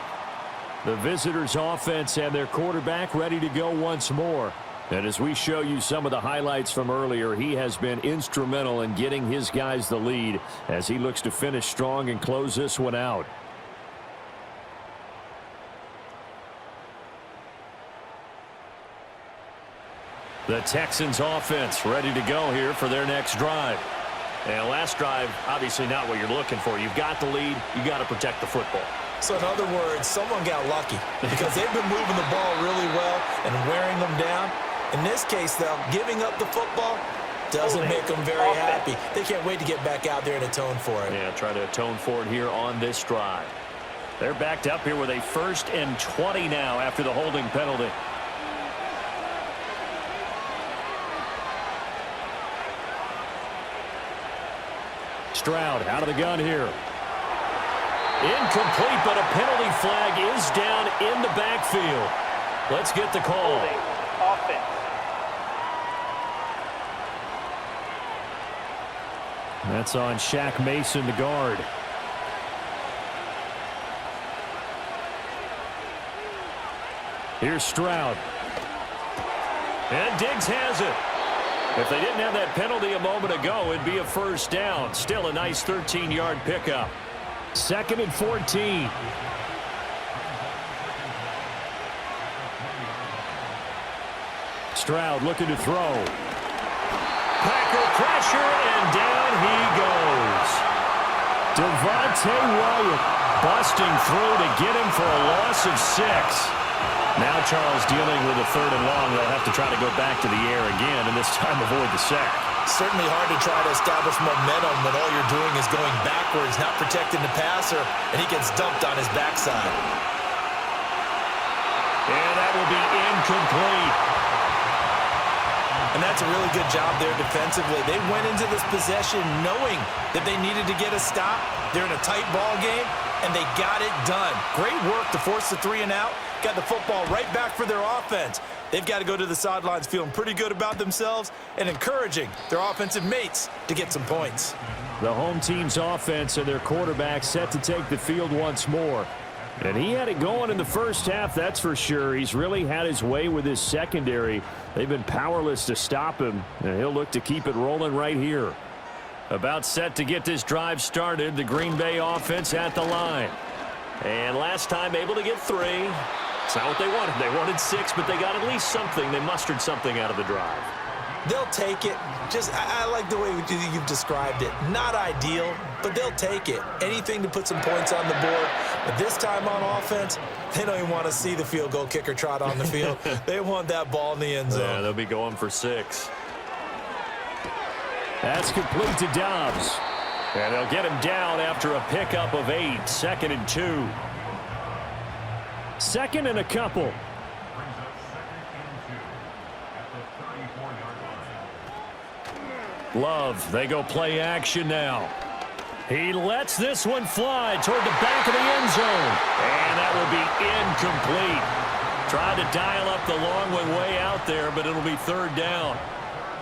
The visitors' offense and their quarterback ready to go once more. And as we show you some of the highlights from earlier, he has been instrumental in getting his guys the lead as he looks to finish strong and close this one out. The Texans offense ready to go here for their next drive. And last drive, obviously not what you're looking for. You've got the lead. You got to protect the football. So in other words, someone got lucky because they've been moving the ball really well and wearing them down. In this case, though, giving up the football doesn't make them very happy. They can't wait to get back out there and atone for it. Yeah, try to atone for it here on this drive. They're backed up here with a 1st and 20 now after the holding penalty. Stroud out of the gun here. Incomplete, but a penalty flag is down in the backfield. Let's get the call. Holding offense. That's on Shaq Mason, the guard. Here's Stroud. And Diggs has it. If they didn't have that penalty a moment ago, it'd be a first down. Still a nice 13-yard pickup. 2nd and 14. Stroud looking to throw. Packer pressure, and down he goes. Devontae Wyatt busting through to get him for a loss of 6. Now Charles dealing with a 3rd and long. They'll have to try to go back to the air again, and this time avoid the sack. Certainly hard to try to establish momentum when all you're doing is going backwards, not protecting the passer, and he gets dumped on his backside. And that will be incomplete. And that's a really good job there defensively. They went into this possession knowing that they needed to get a stop. They're in a tight ball game, and they got it done. Great work to force the 3 and out. Got the football right back for their offense. They've got to go to the sidelines feeling pretty good about themselves and encouraging their offensive mates to get some points. The home team's offense and their quarterback set to take the field once more. And he had it going in the first half, that's for sure. He's really had his way with his secondary. They've been powerless to stop him, and he'll look to keep it rolling right here. About set to get this drive started, the Green Bay offense at the line. And last time able to get 3. It's not what they wanted. They wanted 6, but they got at least something. They mustered something out of the drive. They'll take it. I like the way you've described it. Not ideal, but they'll take it. Anything to put some points on the board. But this time on offense, they don't even want to see the field goal kicker trot on the field. They want that ball in the end zone. Yeah, they'll be going for 6. That's complete to Dobbs. And they'll get him down after a pickup of 8. 2nd and 2. 2nd and a couple. Love, they go play action now. He lets this one fly toward the back of the end zone. And that will be incomplete. Tried to dial up the long one way out there, but it'll be 3rd down.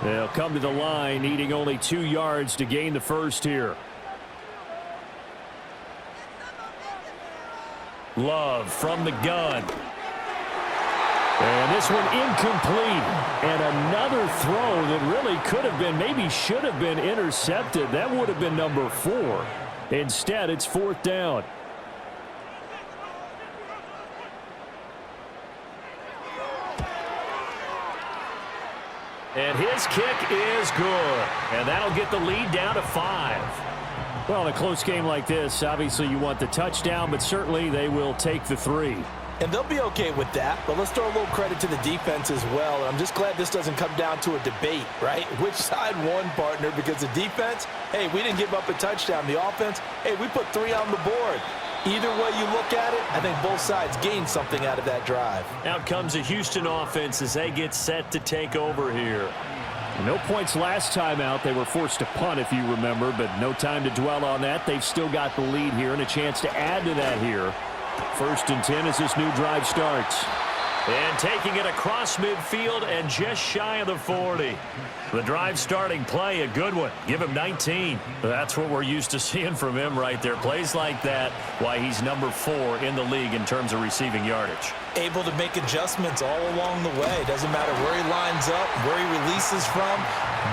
They'll come to the line, needing only 2 yards to gain the first here. Love from the gun. And this one incomplete. And another throw that really could have been, maybe should have been intercepted. That would have been number 4. Instead, it's 4th down. And his kick is good. And that'll get the lead down to 5. Well, in a close game like this, obviously you want the touchdown, but certainly they will take the 3. And they'll be okay with that, but let's throw a little credit to the defense as well. And I'm just glad this doesn't come down to a debate, right? Which side won, partner? Because the defense, hey, we didn't give up a touchdown. The offense, hey, we put 3 on the board. Either way you look at it, I think both sides gained something out of that drive. Out comes the Houston offense as they get set to take over here. No points last time out. They were forced to punt, if you remember, but no time to dwell on that. They've still got the lead here and a chance to add to that here. 1st and 10 as this new drive starts. And taking it across midfield and just shy of the 40. The drive starting play, a good one. Give him 19. That's what we're used to seeing from him right there. Plays like that, why he's number 4 in the league in terms of receiving yardage. Able to make adjustments all along the way. Doesn't matter where he lines up, where he releases from.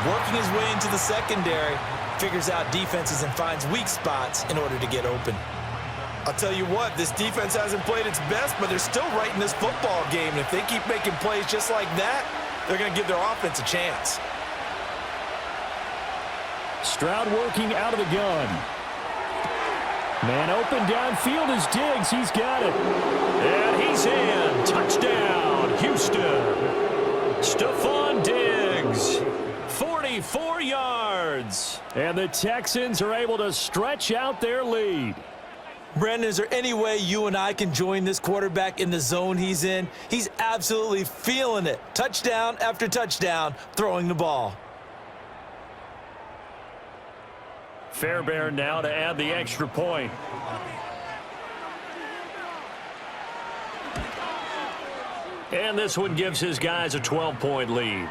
Working his way into the secondary. Figures out defenses and finds weak spots in order to get open. I'll tell you what, this defense hasn't played its best, but they're still right in this football game. And if they keep making plays just like that, they're going to give their offense a chance. Stroud working out of the gun. Man open downfield is Diggs. He's got it. And he's in. Touchdown, Houston. Stephon Diggs. 44 yards. And the Texans are able to stretch out their lead. Brandon, is there any way you and I can join this quarterback in the zone he's in? He's absolutely feeling it. Touchdown after touchdown, throwing the ball. Fairbairn now to add the extra point. And this one gives his guys a 12-point lead.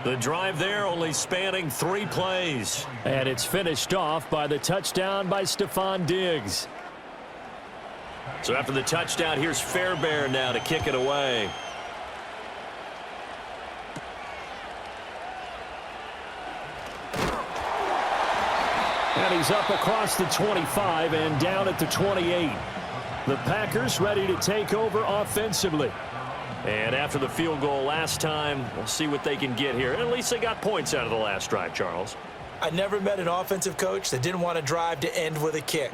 The drive there only spanning 3 plays. And it's finished off by the touchdown by Stephon Diggs. So after the touchdown, here's Fairbairn now to kick it away. And he's up across the 25 and down at the 28. The Packers ready to take over offensively. And after the field goal last time, we'll see what they can get here. At least they got points out of the last drive, Charles. I never met an offensive coach that didn't want to drive to end with a kick.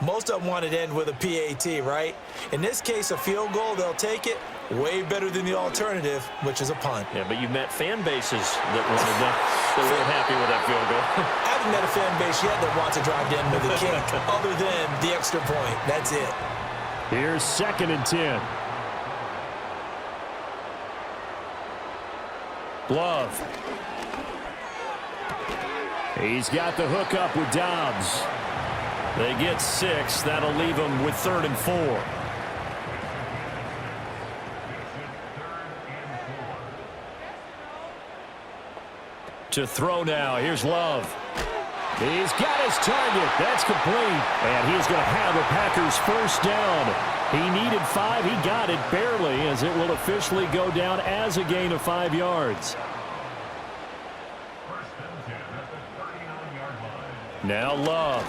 Most of them wanted to end with a PAT, right? In this case, a field goal, they'll take it. Way better than the alternative, which is a punt. Yeah, but you've met fan bases that wanted that weren't happy with that field goal. I haven't met a fan base yet that wants to drive to end with a kick, other than the extra point. That's it. Here's 2nd and 10. Love. He's got the hook up with Dobbs. They get 6. That'll leave them with 3rd and 4. To throw now. Here's Love. He's got his target. That's complete. And he's going to have the Packers first down. He needed 5. He got it barely, as it will officially go down as a gain of 5 yards. Now Love.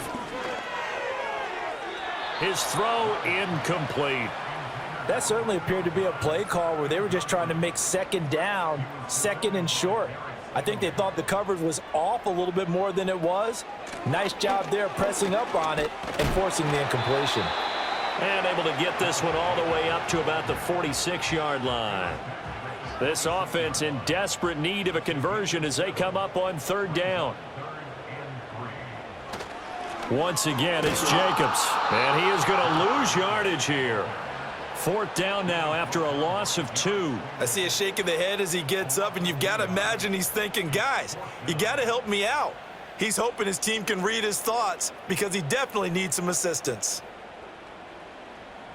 His throw incomplete. That certainly appeared to be a play call where they were just trying to make 2nd down, 2nd and short. I think they thought the coverage was off a little bit more than it was. Nice job there pressing up on it and forcing the incompletion. And able to get this one all the way up to about the 46-yard line. This offense in desperate need of a conversion as they come up on 3rd down. Once again, it's Jacobs. And he is going to lose yardage here. 4th down now after a loss of 2. I see a shake of the head as he gets up, and you've got to imagine he's thinking, guys, you got to help me out. He's hoping his team can read his thoughts because he definitely needs some assistance.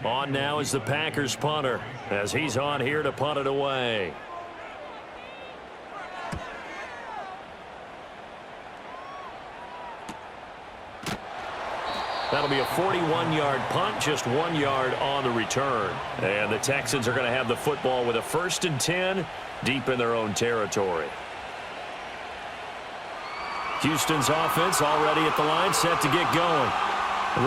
On now is the Packers punter as he's on here to punt it away. That'll be a 41-yard punt, just 1 yard on the return. And the Texans are going to have the football with a 1st and 10 deep in their own territory. Houston's offense already at the line, set to get going.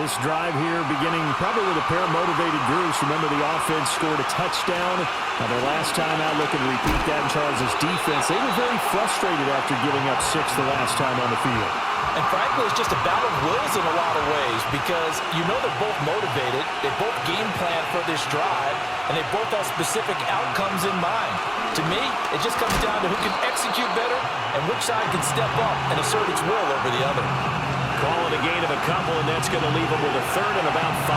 This drive here beginning probably with a pair of motivated groups. Remember, the offense scored a touchdown. Their last time out, looking to repeat that in Charles' defense. They were very frustrated after giving up 6 the last time on the field. And frankly, it's just a battle of wills in a lot of ways because you know they're both motivated. They both game plan for this drive, and they both have specific outcomes in mind. To me, it just comes down to who can execute better and which side can step up and assert its will over the other. Call it a gain of a couple, and that's going to leave them with a 3rd and about 5.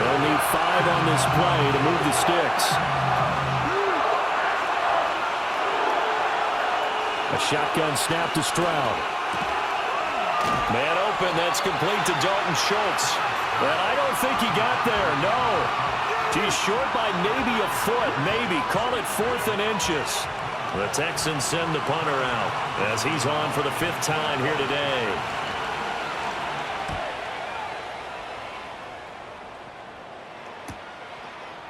They'll need 5 on this play to move the sticks. A shotgun snap to Stroud. Man open, that's complete to Dalton Schultz. And I don't think he got there, no. He's short by maybe a foot, maybe. Call it 4th and inches. The Texans send the punter out as he's on for the 5th time here today.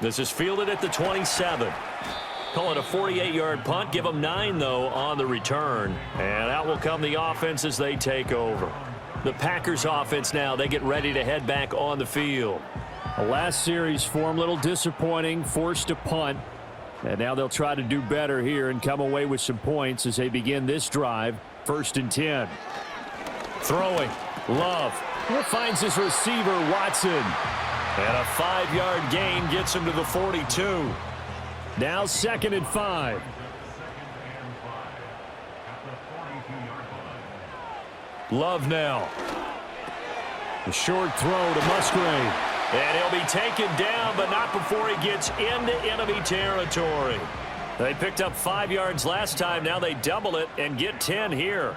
This is fielded at the 27. Call it a 48-yard punt. Give them 9, though, on the return. And out will come the offense as they take over. The Packers offense now, they get ready to head back on the field. The last series for them, a little disappointing, forced a punt. And now they'll try to do better here and come away with some points as they begin this drive. 1st and 10. Throwing. Love. Finds his receiver, Watson. And a 5-yard gain gets him to the 42. Now 2nd and 5. Love now. The short throw to Musgrave. And he'll be taken down, but not before he gets into enemy territory. They picked up 5 yards last time. Now they double it and get 10 here.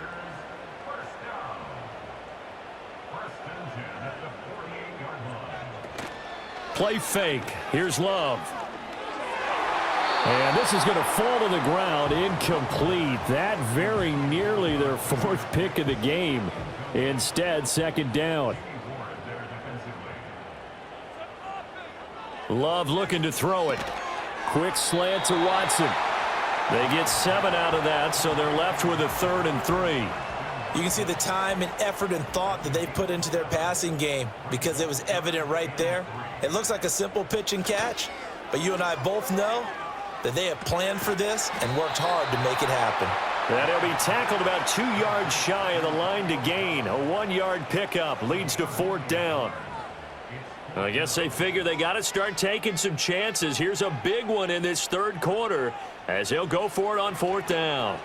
Play fake. Here's Love. And this is going to fall to the ground, incomplete. That very nearly their fourth pick of the game. Instead, second down. Love looking to throw it. Quick slant to Watson. They get 7 out of that, so they're left with a 3rd and 3. You can see the time and effort and thought that they put into their passing game because it was evident right there. It looks like a simple pitch and catch, but you and I both know that they have planned for this and worked hard to make it happen. And he'll be tackled about 2 yards shy of the line to gain. A 1-yard pickup leads to 4th down. I guess they figure they got to start taking some chances. Here's a big one in this 3rd quarter as he'll go for it on 4th down.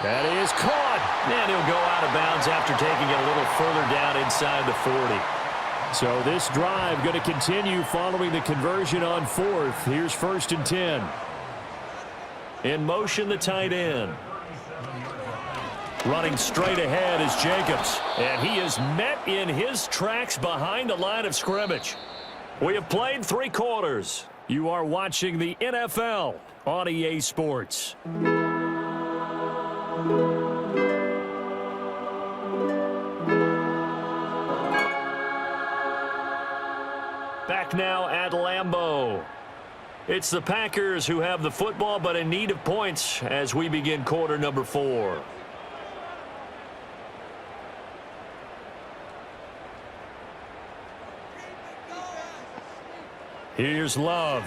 That is caught. And he'll go out of bounds after taking it a little further down inside the 40. So this drive going to continue following the conversion on 4th. Here's 1st and 10. In motion, the tight end. Running straight ahead is Jacobs. And he is met in his tracks behind the line of scrimmage. We have played 3 quarters. You are watching the NFL on EA Sports. Back now at Lambeau. It's the Packers who have the football, but in need of points as we begin quarter number 4. Here's Love.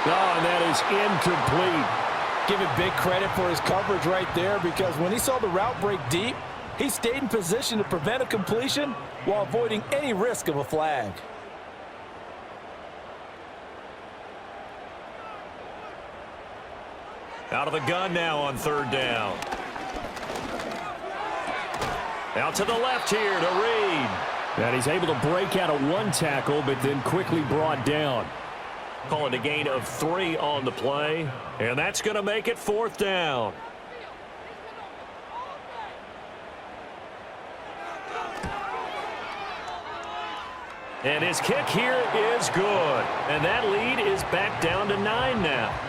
Oh, and that is incomplete. Give it big credit for his coverage right there because when he saw the route break deep, he stayed in position to prevent a completion while avoiding any risk of a flag. Out of the gun now on 3rd down. Out to the left here to Reed. And he's able to break out of 1 tackle, but then quickly brought down. Calling a gain of 3 on the play. And that's going to make it 4th down. And his kick here is good. And that lead is back down to 9 now.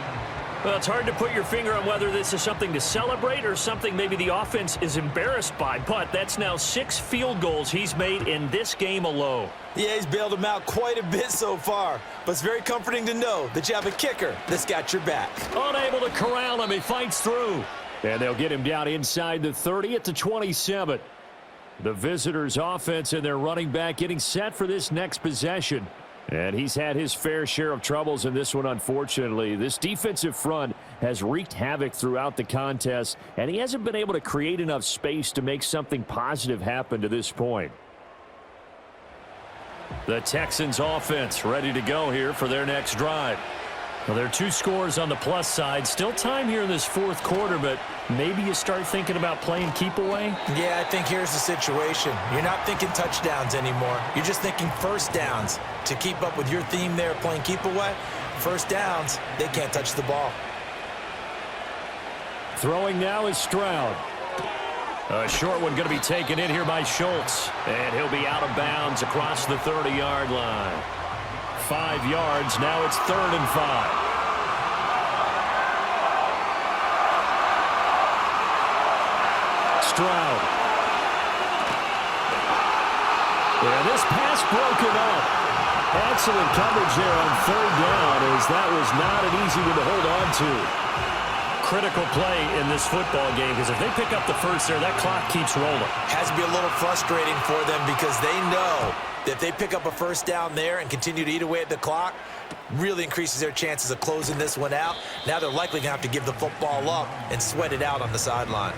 Well, it's hard to put your finger on whether this is something to celebrate or something maybe the offense is embarrassed by. But that's now 6 field goals he's made in this game alone. Yeah, he's bailed him out quite a bit so far. But it's very comforting to know that you have a kicker that's got your back. Unable to corral him. He fights through. And they'll get him down inside the 30 at the 27. The visitors' offense and their running back getting set for this next possession. And he's had his fair share of troubles in this one, unfortunately. This defensive front has wreaked havoc throughout the contest, and he hasn't been able to create enough space to make something positive happen to this point. The Texans' offense ready to go here for their next drive. Well, there are 2 scores on the plus side. Still time here in this 4th quarter, but maybe you start thinking about playing keep away? Yeah, I think here's the situation. You're not thinking touchdowns anymore. You're just thinking 1st downs. To keep up with your theme there, playing keep away, 1st downs, they can't touch the ball. Throwing now is Stroud. A short one going to be taken in here by Schultz. And he'll be out of bounds across the 30-yard line. 5 yards. Now it's 3rd and 5. Stroud. Yeah, this pass broken up. Excellent coverage there on 3rd down, as that was not an easy one to hold on to. Critical play in this football game, because if they pick up the first there, that clock keeps rolling. Has to be a little frustrating for them because they know that if they pick up a 1st down there and continue to eat away at the clock, really increases their chances of closing this one out. Now they're likely going to have to give the football up and sweat it out on the sideline.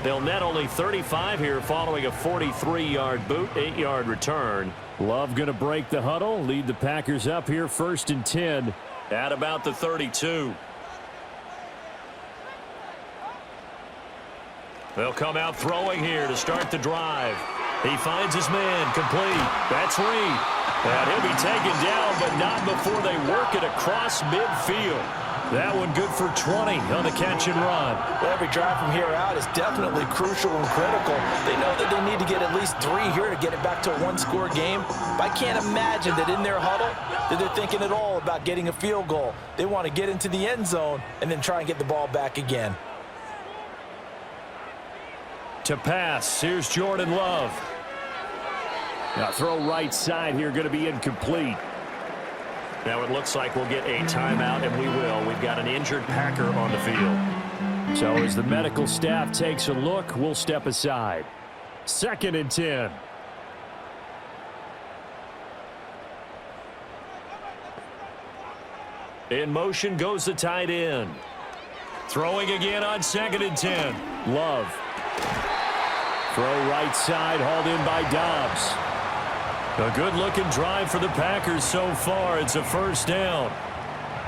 They'll net only 35 here following a 43-yard boot, 8-yard return. Love going to break the huddle, lead the Packers up here 1st and 10 at about the 32. They'll come out throwing here to start the drive. He finds his man, complete. That's Reed. And he'll be taken down, but not before they work it across midfield. That one good for 20 on the catch and run. Well, every drive from here out is definitely crucial and critical. They know that they need to get at least 3 here to get it back to a one-score game. But I can't imagine that in their huddle that they're thinking at all about getting a field goal. They want to get into the end zone and then try and get the ball back again. To pass, here's Jordan Love. Now throw right side here, going to be incomplete. Now it looks like we'll get a timeout, and we will. We've got an injured Packer on the field. So as the medical staff takes a look, we'll step aside. 2nd and 10. In motion goes the tight end. Throwing again on 2nd and 10. Love. Throw right side, hauled in by Dobbs. A good-looking drive for the Packers so far. It's a first down.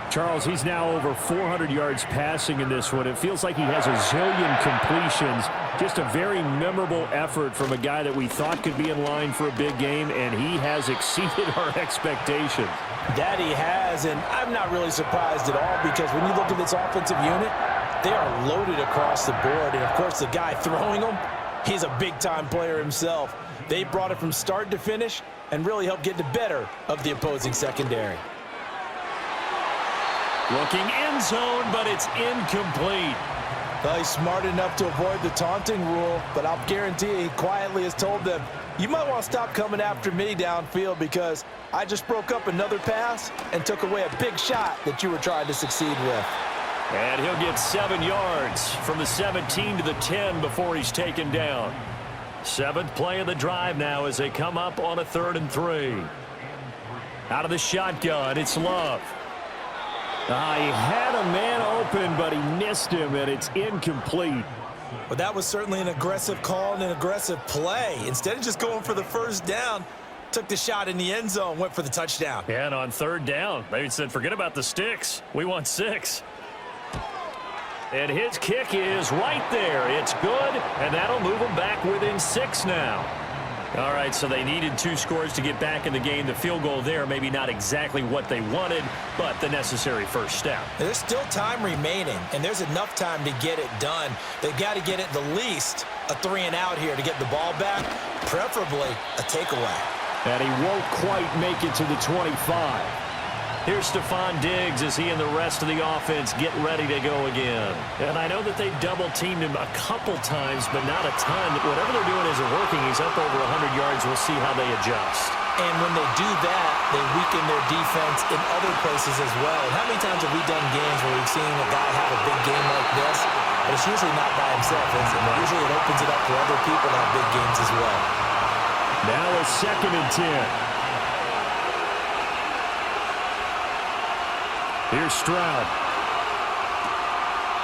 Charles, he's now over 400 yards passing in this one. It feels like he has a zillion completions. Just a very memorable effort from a guy that we thought could be in line for a big game, and he has exceeded our expectations. That he has, and I'm not really surprised at all because when you look at this offensive unit, they are loaded across the board. And, of course, the guy throwing them, he's a big-time player himself. They brought it from start to finish and really helped get the better of the opposing secondary. Looking end zone, but it's incomplete. Well, he's smart enough to avoid the taunting rule, but I'll guarantee he quietly has told them, you might want to stop coming after me downfield because I just broke up another pass and took away a big shot that you were trying to succeed with. And he'll get 7 yards from the 17 to the 10 before he's taken down. 7th play of the drive now as they come up on a 3rd and 3. Out of the shotgun, it's Love. He had a man open, but he missed him, and it's incomplete. But that was certainly an aggressive call and an aggressive play. Instead of just going for the first down, took the shot in the end zone, went for the touchdown. Yeah, and on 3rd down, they said, forget about the sticks. We want 6. And his kick is right there. It's good, and that'll move them back within 6 now. All right, so they needed 2 scores to get back in the game. The field goal there, maybe not exactly what they wanted, but the necessary first step. There's still time remaining, and there's enough time to get it done. They've got to get at the least a 3-and-out here to get the ball back, preferably a takeaway. And he won't quite make it to the 25. Here's Stephon Diggs as he and the rest of the offense get ready to go again. And I know that they've double-teamed him a couple times, but not a ton. Whatever they're doing isn't working. He's up over 100 yards. We'll see how they adjust. And when they do that, they weaken their defense in other places as well. And how many times have we done games where we've seen a guy have a big game like this? But it's usually not by himself, is it? Usually it opens it up for other people to have big games as well. Now a 2nd and 10. Here's Stroud.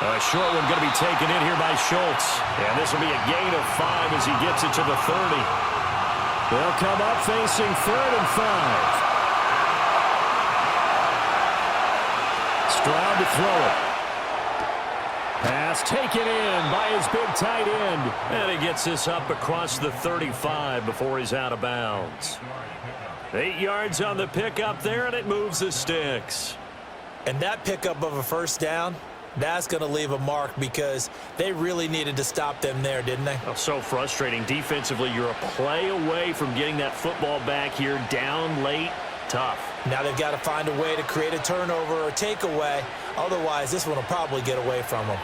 A short one going to be taken in here by Schultz. And this will be a gain of 5 as he gets it to the 30. They'll come up facing 3rd and 5. Stroud to throw it. Pass taken in by his big tight end. And he gets this up across the 35 before he's out of bounds. 8 yards on the pickup there, and it moves the sticks. And that pickup of a first down, that's going to leave a mark because they really needed to stop them there, didn't they? Oh, so frustrating. Defensively, you're a play away from getting that football back here down late. Tough. Now they've got to find a way to create a turnover or takeaway. Otherwise, this one will probably get away from them.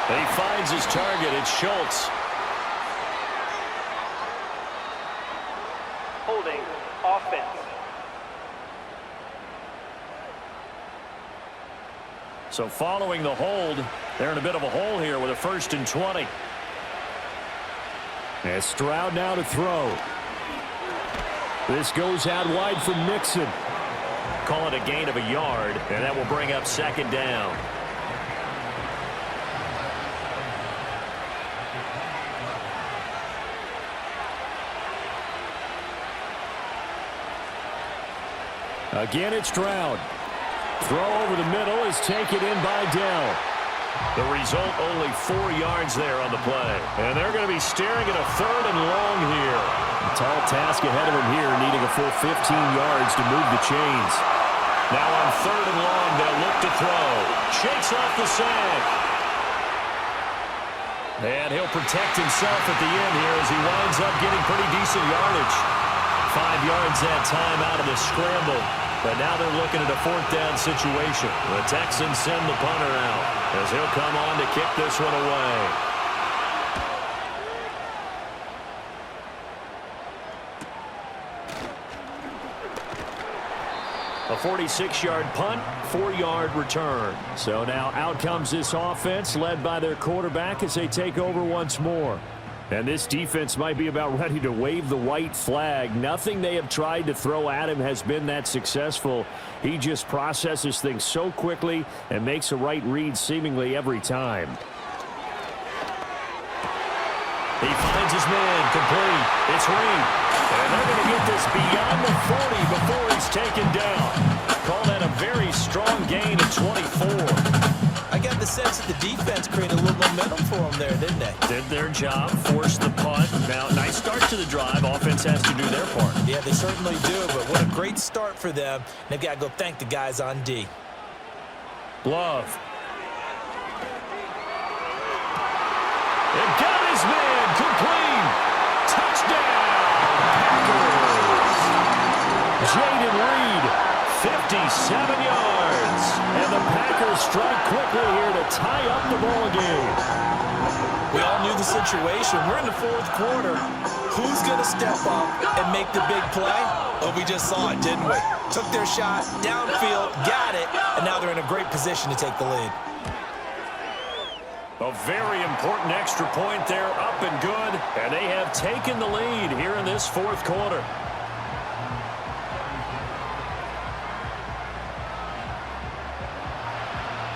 He finds his target. It's Schultz. Holding offense. So following the hold, they're in a bit of a hole here with a 1st and 20. And Stroud now to throw. This goes out wide for Mixon. Call it a gain of a yard, and that will bring up 2nd down. Again, it's Stroud. Throw over the middle is taken in by Dell. The result, only 4 yards there on the play. And they're going to be staring at a 3rd and long here. A tall task ahead of them here, needing a full 15 yards to move the chains. Now on 3rd and long, they'll look to throw. Shakes off the sack. And he'll protect himself at the end here as he winds up getting pretty decent yardage. 5 yards that time out of the scramble. But now they're looking at a 4th down situation. The Texans send the punter out as he'll come on to kick this one away. A 46-yard punt, 4-yard return. So now out comes this offense led by their quarterback as they take over once more. And this defense might be about ready to wave the white flag. Nothing they have tried to throw at him has been that successful. He just processes things so quickly and makes a right read seemingly every time. He finds his man complete. It's Reed. And they're going to get this beyond the 40 before he's taken down. Call that a very strong gain of 24. I got the sense that the defense created a little momentum for them there, didn't they? Did their job, forced the punt. Now, nice start to the drive. Offense has to do their part. Yeah, they certainly do, but what a great start for them. They've got to go thank the guys on D. Love. And got his man complete. Touchdown. Jaden Reed, 57 yards. And the Packers strike quickly here to tie up the ball game. We all knew the situation. We're in the 4th quarter. Who's going to step up and make the big play? Well, we just saw it, didn't we? Took their shot, downfield, got it, and now they're in a great position to take the lead. A very important extra point there, up and good. And they have taken the lead here in this 4th quarter.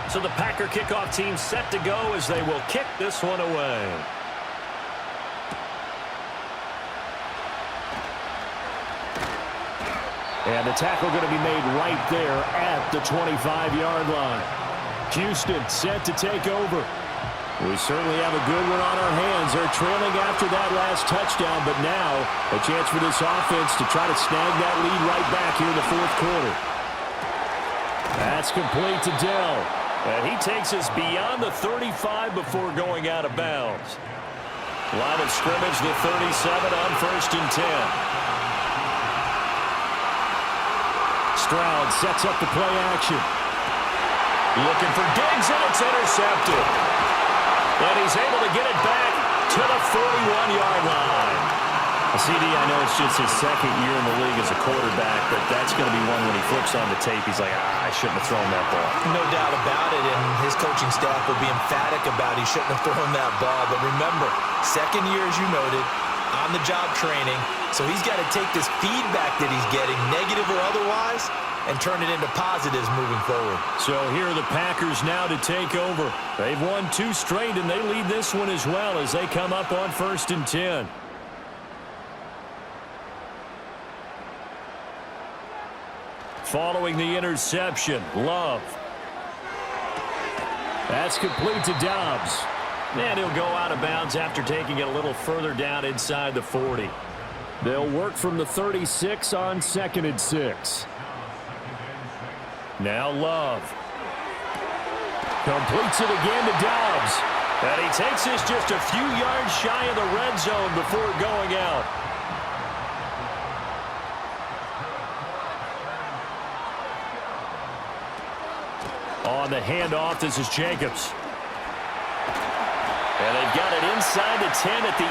So the Packer kickoff team set to go as they will kick this one away. And the tackle going to be made right there at the 25-yard line. Houston set to take over. We certainly have a good one on our hands. They're trailing after that last touchdown, but now a chance for this offense to try to snag that lead right back here in the 4th quarter. That's complete to Dell. And he takes us beyond the 35 before going out of bounds. Line of scrimmage, the 37 on 1st and 10. Stroud sets up the play action. Looking for Diggs, and it's intercepted. And he's able to get it back to the 41-yard line. CD, I know it's just his 2nd year in the league as a quarterback, but that's going to be one when he flips on the tape, he's like, I shouldn't have thrown that ball. No doubt about it, and his coaching staff will be emphatic about he shouldn't have thrown that ball. But remember, 2nd year, as you noted, on-the-job training, so he's got to take this feedback that he's getting, negative or otherwise, and turn it into positives moving forward. So here are the Packers now to take over. They've won 2 straight, and they lead this one as well as they come up on 1st and 10. Following the interception, Love. That's complete to Dobbs. And he'll go out of bounds after taking it a little further down inside the 40. They'll work from the 36 on 2nd and 6. Now Love. Completes it again to Dobbs. And he takes this just a few yards shy of the red zone before going out. On the handoff, this is Jacobs. And they've got it inside the 10 at the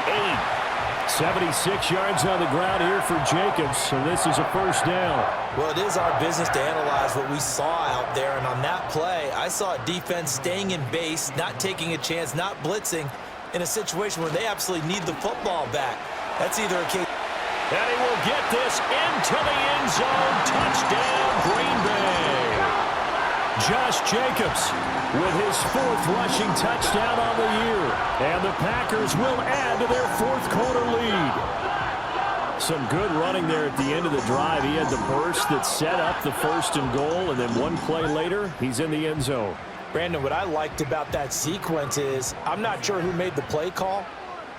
8. 76 yards on the ground here for Jacobs, so this is a 1st down. Well, it is our business to analyze what we saw out there, and on that play, I saw a defense staying in base, not taking a chance, not blitzing in a situation where they absolutely need the football back. That's either a case. And he will get this into the end zone. Touchdown, Green Bay. Josh Jacobs with his 4th rushing touchdown on the year. And the Packers will add to their 4th quarter lead. Some good running there at the end of the drive. He had the burst that set up the 1st and goal, and then one play later, he's in the end zone. Brandon, what I liked about that sequence is I'm not sure who made the play call,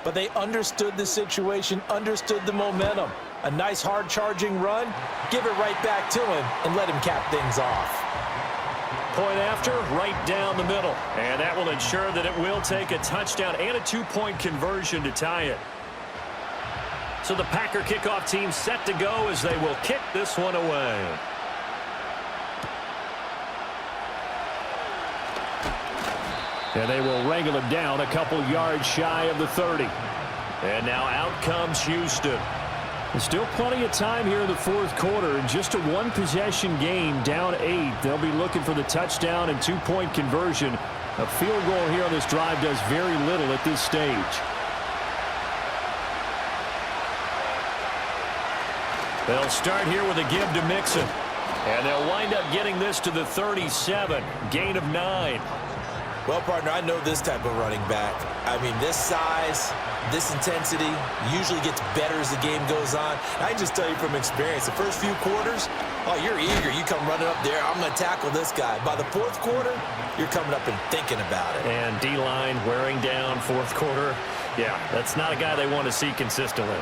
but they understood the situation, understood the momentum. A nice hard-charging run. Give it right back to him and let him cap things off. Point after, right down the middle. And that will ensure that it will take a touchdown and a 2-point conversion to tie it. So the Packer kickoff team set to go as they will kick this one away. And they will wrangle him down a couple yards shy of the 30. And now out comes Houston. There's still plenty of time here in the fourth quarter. In just a one-possession game, down 8. They'll be looking for the touchdown and 2-point conversion. A field goal here on this drive does very little at this stage. They'll start here with a give to Mixon. And they'll wind up getting this to the 37. Gain of 9. Well, partner, I know this type of running back. I mean, this size, this intensity usually gets better as the game goes on. I can just tell you from experience, the first few quarters, oh, you're eager. You come running up there, I'm going to tackle this guy. By the fourth quarter, you're coming up and thinking about it. And D-line wearing down fourth quarter. Yeah, that's not a guy they want to see consistently.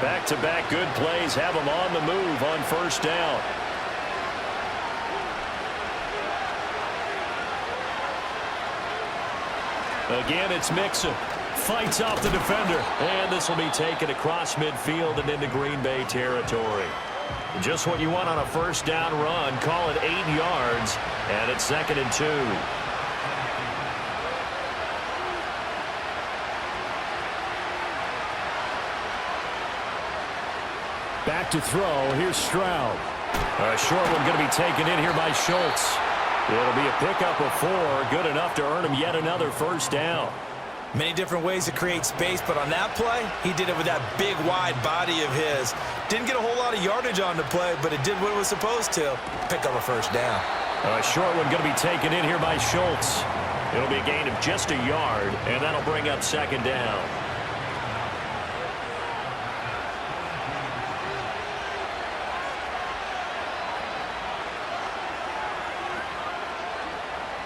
Back-to-back good plays have him on the move on first down. Again, it's Mixon. Fights off the defender. And this will be taken across midfield and into Green Bay territory. Just what you want on a first down run. Call it 8 yards. And it's 2nd and 2. Back to throw. Here's Stroud. A short one going to be taken in here by Schultz. It'll be a pickup of 4. Good enough to earn him yet another first down. Many different ways to create space, but on that play, he did it with that big, wide body of his. Didn't get a whole lot of yardage on the play, but it did what it was supposed to. Pick up a first down. A short one going to be taken in here by Schultz. It'll be a gain of just a yard, and that'll bring up 2nd down.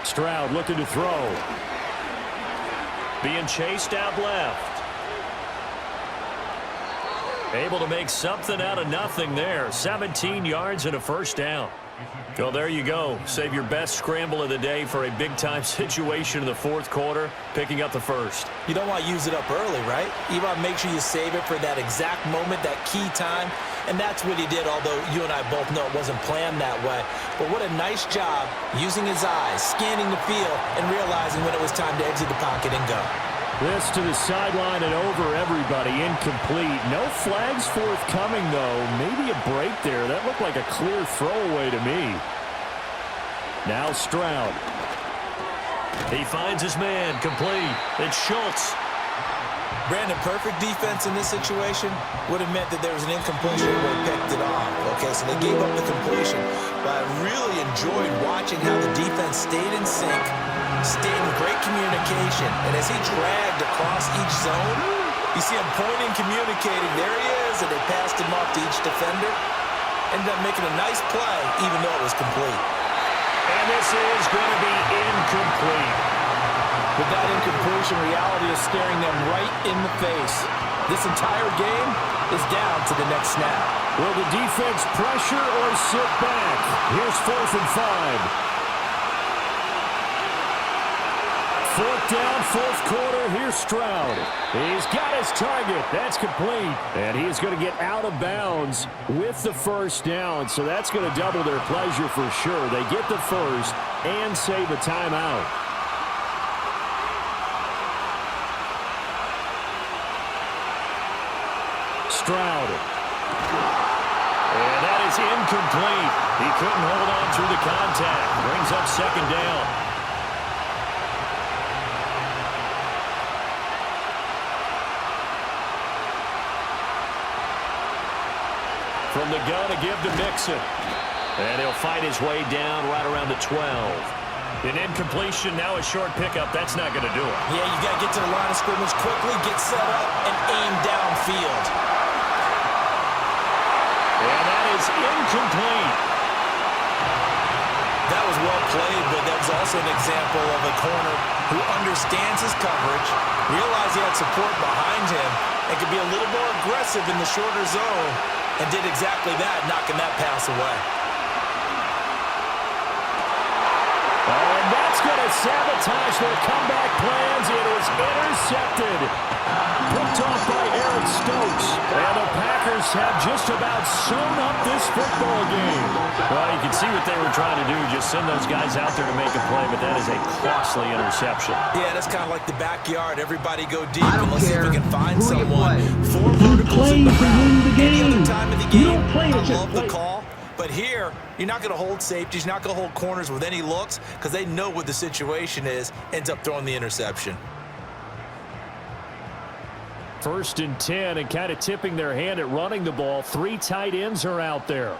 Stroud looking to throw. Being chased out left. Able to make something out of nothing there. 17 yards and a first down. Well, there you go. Save your best scramble of the day for a big-time situation in the fourth quarter, picking up the first. You don't want to use it up early, right? You want to make sure you save it for that exact moment, that key time. And that's what he did, although you and I both know it wasn't planned that way. But what a nice job using his eyes, scanning the field, and realizing when it was time to exit the pocket and go. This to the sideline and over everybody. Incomplete. No flags forthcoming, though. Maybe a break there. That looked like a clear throwaway to me. Now Stroud. He finds his man. Complete. It's Schultz. Brandon, perfect defense in this situation would have meant that there was an incompletion and would have picked it off. Okay, so they gave up the completion. But I really enjoyed watching how the defense stayed in sync, stayed in great communication. And as he dragged across each zone, you see him pointing, communicating. There he is, and they passed him off to each defender. Ended up making a nice play, even though it was complete. And this is going to be incomplete. With that incompletion, reality is staring them right in the face. This entire game is down to the next snap. Will the defense pressure or sit back? Here's 4th and 5. 4th down, fourth quarter. Here's Stroud. He's got his target. That's complete. And he's going to get out of bounds with the first down. So that's going to double their pleasure for sure. They get the first and save a timeout. Stroud. And that is incomplete. He couldn't hold on through the contact. Brings up 2nd down. From the gun, a give to Mixon. And he'll fight his way down right around the 12. An incompletion, now a short pickup. That's not going to do it. Yeah, you got to get to the line of scrimmage quickly, get set up, and aim downfield. And that is incomplete. That was well played, but that was also an example of a corner who understands his coverage, realized he had support behind him, and could be a little more aggressive in the shorter zone, and did exactly that, knocking that pass away. And that's going to sabotage their comeback plans. It is intercepted. Picked off by Eric Stokes. And the Packers have just about sewn up this football game. Well, you can see what they were trying to do. Just send those guys out there to make a play, but that is a costly interception. Yeah, that's kind of like the backyard. Everybody go deep, I don't and let's see if care we can find who you someone. play. 4 verticals in the route. Any game. other time of the You game, don't play it, I just love the play. call. But here, you're not going to hold safeties. You're not going to hold corners with any looks because they know what the situation is. Ends up throwing the interception. 1st and 10, and kind of tipping their hand at running the ball. 3 tight ends are out there.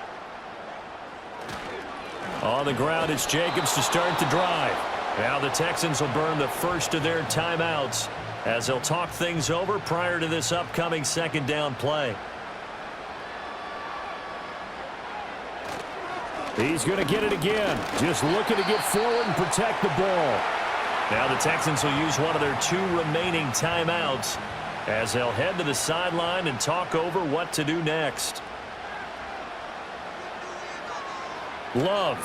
On the ground, it's Jacobs to start the drive. Now the Texans will burn the first of their timeouts as they'll talk things over prior to this upcoming 2nd down play. He's going to get it again. Just looking to get forward and protect the ball. Now the Texans will use one of their 2 remaining timeouts as they'll head to the sideline and talk over what to do next. Love.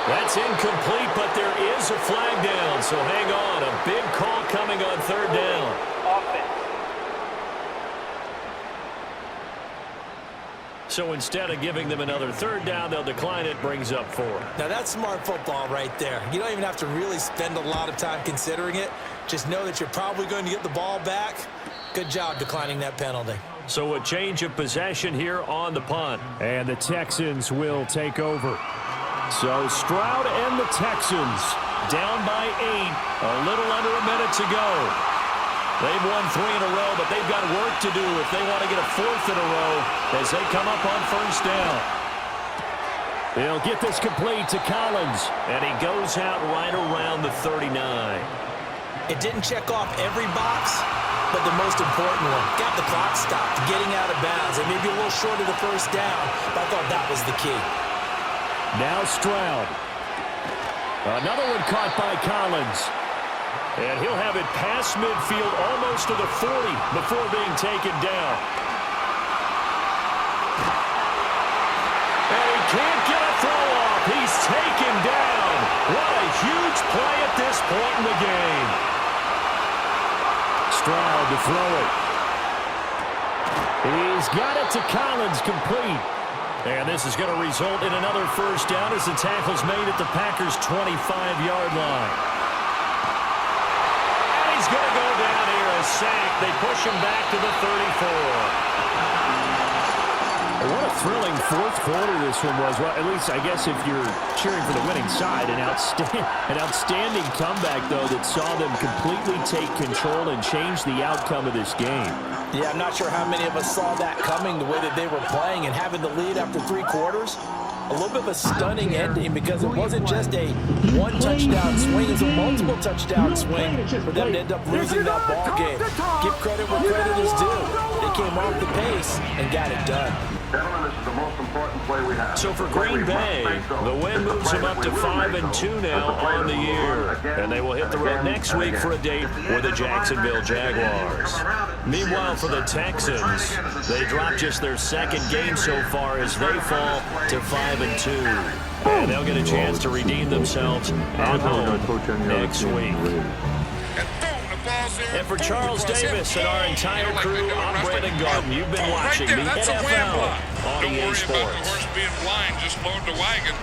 That's incomplete, but there is a flag down, so hang on. A big call coming on 3rd down. Offense. So instead of giving them another 3rd down, they'll decline it, brings up 4. Now, that's smart football right there. You don't even have to really spend a lot of time considering it. Just know that you're probably going to get the ball back. Good job declining that penalty. So a change of possession here on the punt. And the Texans will take over. So Stroud and the Texans down by 8. A little under a minute to go. They've won 3 in a row, but they've got work to do if they want to get a 4th in a row as they come up on 1st down. They'll get this complete to Collins, and he goes out right around the 39. It didn't check off every box, but the most important one. Got the clock stopped, getting out of bounds, and maybe a little short of the 1st down, but I thought that was the key. Now Stroud. Another one caught by Collins. And he'll have it past midfield almost to the 40 before being taken down. And he can't get a throw off. He's taken down. What a huge play at this point in the game. Stroud to throw it. He's got it to Collins, complete. And this is going to result in another 1st down as the tackle's made at the Packers' 25-yard line. He's going to go down here, a sack. They push him back to the 34. What a thrilling 4th quarter this one was. Well, at least I guess if you're cheering for the winning side, an outstanding comeback, though, that saw them completely take control and change the outcome of this game. Yeah, I'm not sure how many of us saw that coming, the way that they were playing and having the lead after 3 quarters. A little bit of a stunning ending because it wasn't just a 1-touchdown swing. It was a multiple touchdown swing for them to end up losing that ball game. Give credit where credit is due. They came off the pace and got it done. Gentlemen, this is the most important play we have. So for Green Bay, the win moves them up to 5-2 now on the year. And they will hit the road next week for a date with the Jacksonville Jaguars. Meanwhile, for the Texans, they drop just their 2nd game so far as they fall to 5-2. And they'll get a chance to redeem themselves at home next week. And for Charles Davis and our entire crew, I'm Brandon Garden. You've been watching the NFL on EA Sports. Don't worry about the horse being blind, just load the wagon.